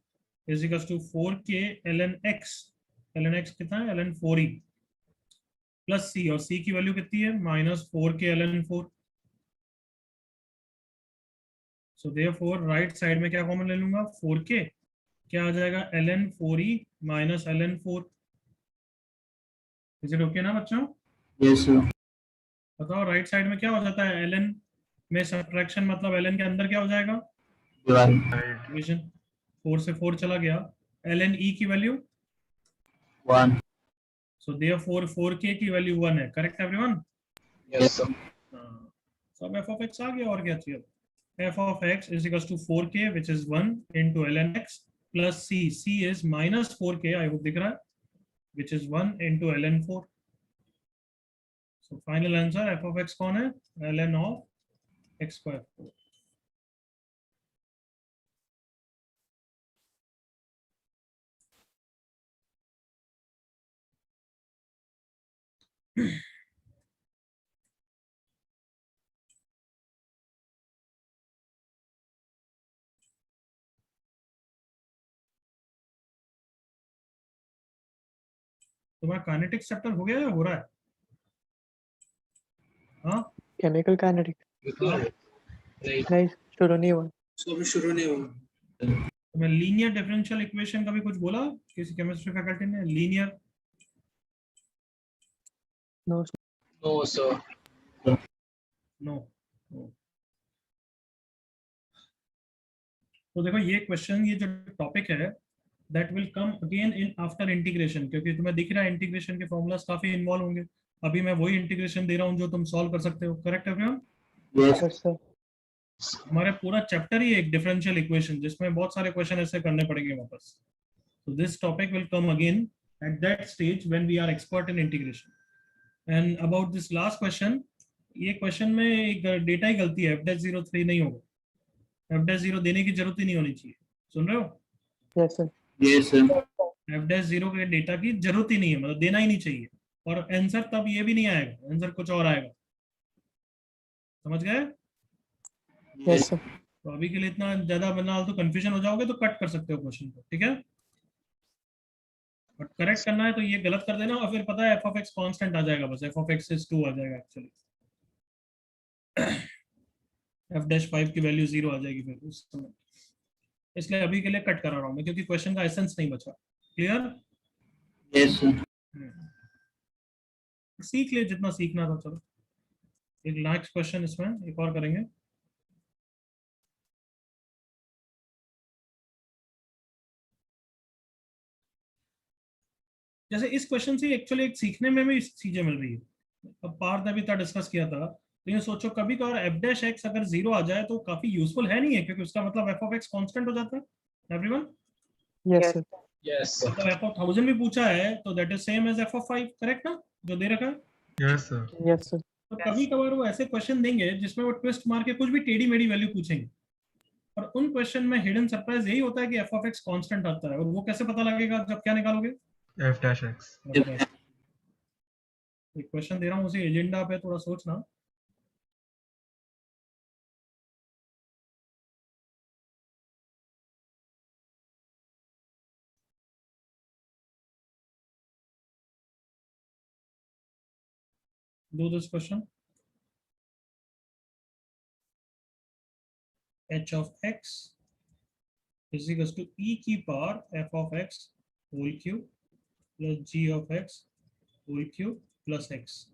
is equal to 4k ln x कितना है? ln 4 ही प्लस c, और c की वैल्यू कितनी है? Minus 4k ln 4। So therefore right side में क्या कॉमन ले लूंगा? 4k, क्या आ जाएगा? ln 4e minus ln 4। Is it okay ना बच्चों? Yes, sir. बताओ राइट साइड में क्या हो जाता है? ln में सब्ट्रैक्शन मतलब ln के अंदर क्या हो जाएगा? One. राइट। डिवीजन। 4 से 4 चला गया, ln e की value, One. So therefore 4k की वैल्यू 1 है। Correct everyone? Yes sir. So अब f of x आ गया, और क्या चाहिए? f of x is equals to 4k which is 1 into ln x plus c is minus 4k, I hope दिख रहा है, which is 1 into ln 4. So final answer f of x कौन है? ln of x square 4. तुम्हारा काइनेटिक्स चैप्टर हो गया या हो रहा है? हाँ, केमिकल काइनेटिक नहीं नहीं, शुरू नहीं हुआ। So अभी शुरू नहीं होगा। तो मैं लीनियर डिफरेंशियल इक्वेशन का भी कुछ बोला किसी केमिस्ट्री फैकल्टी ने? Linear no no sir. No. तो देखो ये क्वेश्चन, ये जो टॉपिक है that will come again in after integration, क्योंकि तुम्हें दिख रहा है इंटीग्रेशन के फॉर्मूलाज काफी इन्वॉल्व होंगे। अभी मैं वही इंटीग्रेशन दे रहा हूँ जो तुम सॉल्व कर सकते हो। Correct everyone? Yes. Yes sir. हमारे पूरा चैप्टर ही एक डिफरेंशियल इक्वेशन, जिसमें बहुत सारे क्वेश्चन ऐसे करने पड़ेंगे वापस। So this topic will come again at that stage when we are expert in integration. And about this last question, ये क्वेश्चन में एक डेटा ही गलती है, f-03 नहीं होगा। f-0 देने की जरूरत ही नहीं होनी चाहिए। सुन रहे हो? Yes sir. Yes, sir. f-0 के डेटा की जरूरत ही नहीं है, मतलब देना ही नहीं चाहिए। और आंसर तब ये भी नहीं आएगा, आंसर कुछ और आएगा। समझ गए? Yes sir. तो अभी के लिए इतना ज्यादा बना तो कंफ्यूजन हो जाओगे, तो कट कर सकते हो क्वेश्चन को, ठीक है? बट करेक्ट करना है तो ये गलत कर देना, और फिर पता है एफ ऑफ एक्स कॉन्स्टेंट आ जाएगा, बस एफ ऑफ एक्स इज 2 आ जाएगा एक्चुअली। एफ डैश 5 की वैल्यू 0 आ जाएगी फिर उस समय। इसलिए अभी के लिए कट करा रहा हूँ मैं, क्योंकि क्वेश्चन का एसेंस नहीं बचा। क्लियर? Yes, sir. सीख ले जितना सीखना था। चलो एक नेक्स्ट क्वेश्चन, इसमें एक और करेंगे। जैसे इस क्वेश्चन से एक्चुअली एक सीखने में भी चीजें मिल रही है। अब पार्थ ने भी था डिस्कस किया था, तो ये सोचो कभी कभार एफ डैश एक्स अगर 0 आ जाए तो काफी यूजफुल है, नहीं है? क्योंकि उसका मतलब एफ ऑफ एक्स कांस्टेंट हो जाता है। एवरीवन? यस Yes, सर। sir. Yes. मतलब एफ ऑफ 1000 भी पूछा है तो that is same as f of 5, correct ना, जो दे रखा है? Yes sir. Yes sir. तो कभी कभार वो ऐसे क्वेश्चन देंगे जिसमें वो ट्विस्ट मार के कुछ भी टेढ़ी मेढ़ी वैल्यू पूछेंगे, और उन क्वेश्चन में हिडन सरप्राइज यही होता है कि एफ ऑफ एक्स कांस्टेंट आता है। और वो कैसे पता लगेगा जब क्या निकालोगे? F dash x. एक क्वेश्चन दे रहा हूँ, उसी एजेंडा पे थोड़ा सोचना। Do this question. H of x is equals to e की power f of x whole cube plus g of x whole cube plus x.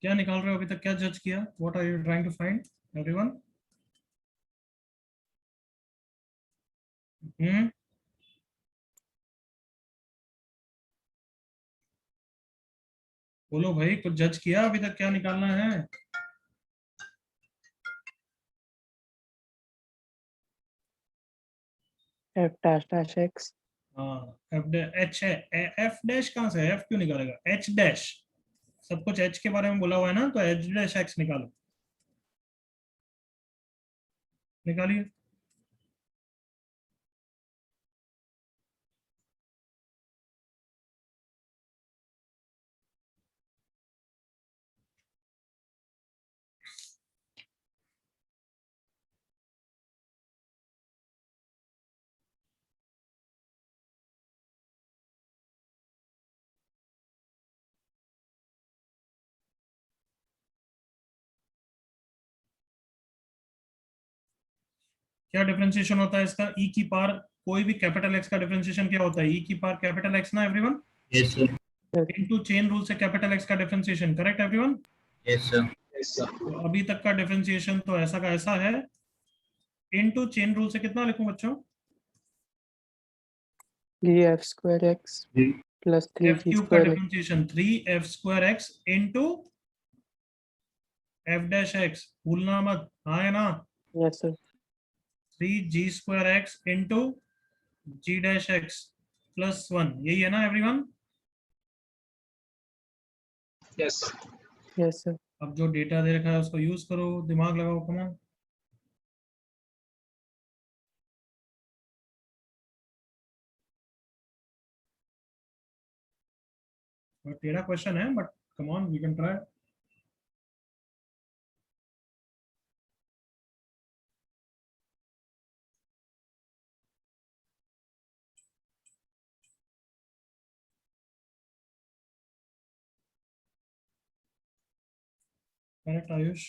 क्या निकाल रहे हो अभी तक? क्या जज किया? What are you trying to find everyone? Hmm बोलो भाई, कुछ जज किया अभी तक? क्या निकालना है? F dash dash x. हाँ एफ एच है। एफ डैश कहाँ से? एफ क्यों निकालेगा? एच डैश, सब कुछ एच के बारे में बोला हुआ है ना, तो एच डैश एक्स निकालो। निकालिए। क्या डिफरेंशिएशन होता है इसका? ई की पावर, कोई भी कैपिटल एक्स का डिफरेंशिएशन क्या होता है? ई की पावर कैपिटल एक्स ना everyone, Yes, sir. Into chain rule से कैपिटल एक्स का differentiation, correct everyone? Yes, sir. Yes, sir. तो अभी तक का डिफरेंशिएशन तो ऐसा का ऐसा है। इनटू चेन रूल से कितना लिखूं बच्चों? 3f square x Three. plus F 3g cube का square x. Differentiation 3f² x into F dash x, भूलना मत, हाँ है ना? Yes, sir. 3g² x into g dash x plus 1, यही है ना एवरीवन? Yes. Yes, sir. अब जो डेटा दे रखा है उसको यूज करो, दिमाग लगाओ, कमो। टेढ़ा क्वेश्चन है but come on, we can try. Correct Ayush?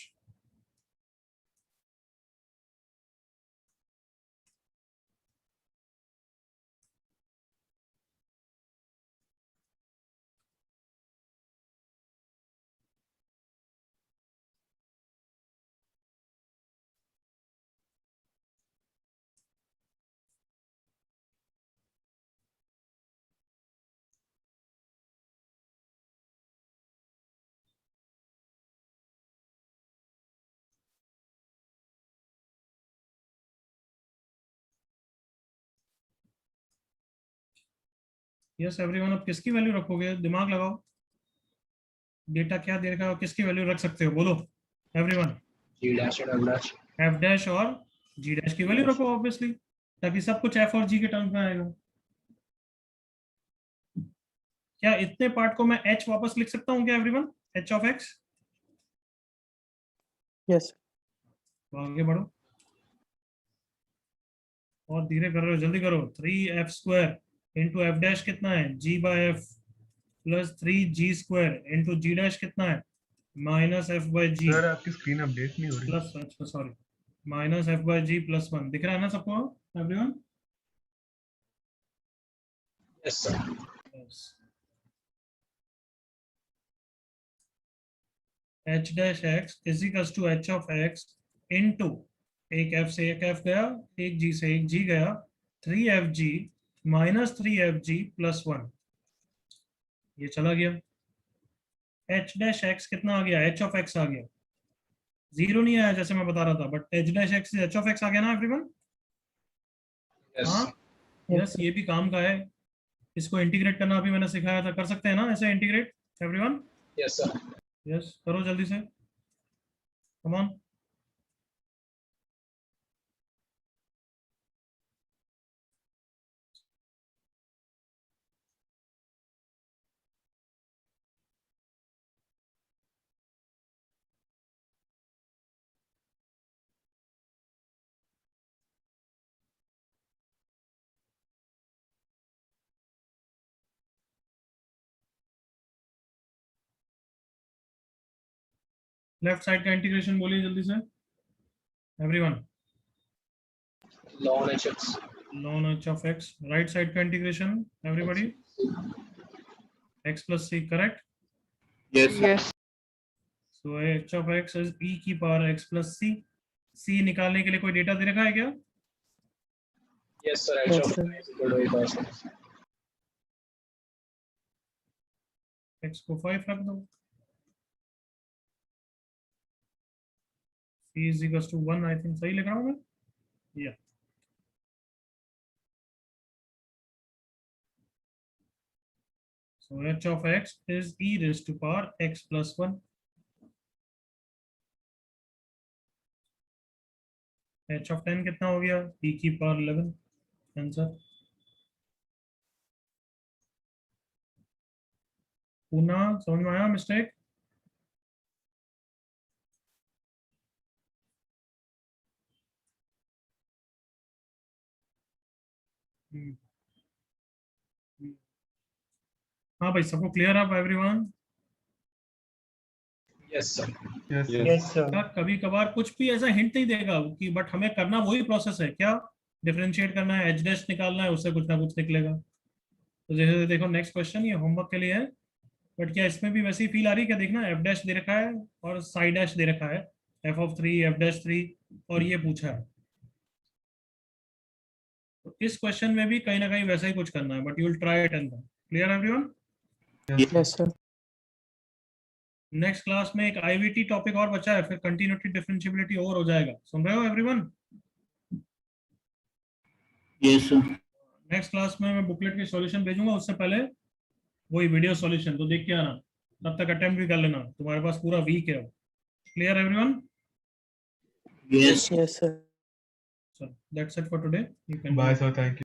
Yes everyone, अब किसकी वैल्यू रखोगे? दिमाग लगाओ, डेटा क्या दे रखा है और किसकी वैल्यू रख सकते हो, बोलो everyone. G dash and F dash. F dash और जी डैश की वैल्यू रखो ऑब्वियसली, ताकि सब कुछ एफ और जी के टर्म्स में आएगा। क्या इतने पार्ट को मैं एच वापस लिख सकता हूँ क्या everyone? H of x. Yes. तो आगे बढ़ो और धीरे कर रहे हो, जल्दी करो। 3f² इंटू एफ डैश कितना है? g/f प्लस 3g² इंटू जी डैश कितना है? -f/g सर आपकी स्क्रीन अपडेट नहीं हो रही। प्लस, अच्छा सॉरी, -f/g प्लस 1। दिख रहा है ना सबको everyone? Yes, sir. h dash X is equals to h of x into, एक f से एक f गया, एक g से एक g गया, 3fg माइनस 3fg प्लस 1, ये चला गया। h डैश एक्स कितना आ गया? h ऑफ x आ गया, जीरो नहीं आया जैसे मैं बता रहा था, but h dash x h of x आ गया ना एवरीवन? Yes. हाँ Yes, यस, sir. ये भी काम का है। इसको इंटीग्रेट करना अभी मैंने सिखाया था, कर सकते हैं ना ऐसे integrate everyone? Yes, sir. Yes करो जल्दी से, कम ऑन। लेफ्ट साइड का इंटीग्रेशन बोलिए जल्दी से everyone. Ln hx. ln h of x। Right side का integration everybody, x plus c, correct? Yes, sir. Yes. So h of x is e की power x plus c। c निकालने के लिए कोई डेटा दे रखा है क्या? Yes, sir. H Yes, of sir. y is equal to 8 cos x. x को 5 रख दो, c is equals to 1, I think सही लिख रहा हूँ मैं, या so h of x is e raised to power x plus 1। h of 10 कितना हो गया? e की पावर 11, आंसर। पुनः समझ में आया मिस्टेक? हाँ भाई, सबको clear up everyone? Yes, sir. Yes. Yes, sir. कभी कभार कुछ भी ऐसा हिंट नहीं देगा कि बट हमें करना वही प्रोसेस है, क्या डिफरेंशिएट करना है, एच डैश निकालना है, उससे कुछ ना कुछ निकलेगा। तो जैसे देखो नेक्स्ट क्वेश्चन ये होमवर्क के लिए है, बट क्या इसमें भी वैसी फील आ रही है? क्या देखना एफ डैश दे रखा है और साइड डैश दे रखा है, एफ ऑफ 3 एफ डैश 3, और ये पूछा है। तो इस क्वेश्चन में भी कहीं ना कहीं वैसा ही कुछ करना है, but you will try it and clear everyone. Yes sir. Next class में एक आईवीटी टॉपिक और बचा है, फिर कंटिन्यूटी डिफरेंशिएबिलिटी और हो जाएगा। सुन रहे हो everyone? Yes sir. Next class में मैं बुकलेट की सॉल्यूशन भेजूंगा, उससे पहले वही वीडियो सॉल्यूशन तो देख के आना, तब तक अटेम्प्ट भी कर लेना, तुम्हारे पास पूरा वीक है। Clear everyone? Yes. Yes sir. So that's it for today. You can Bye, sir. Thank you.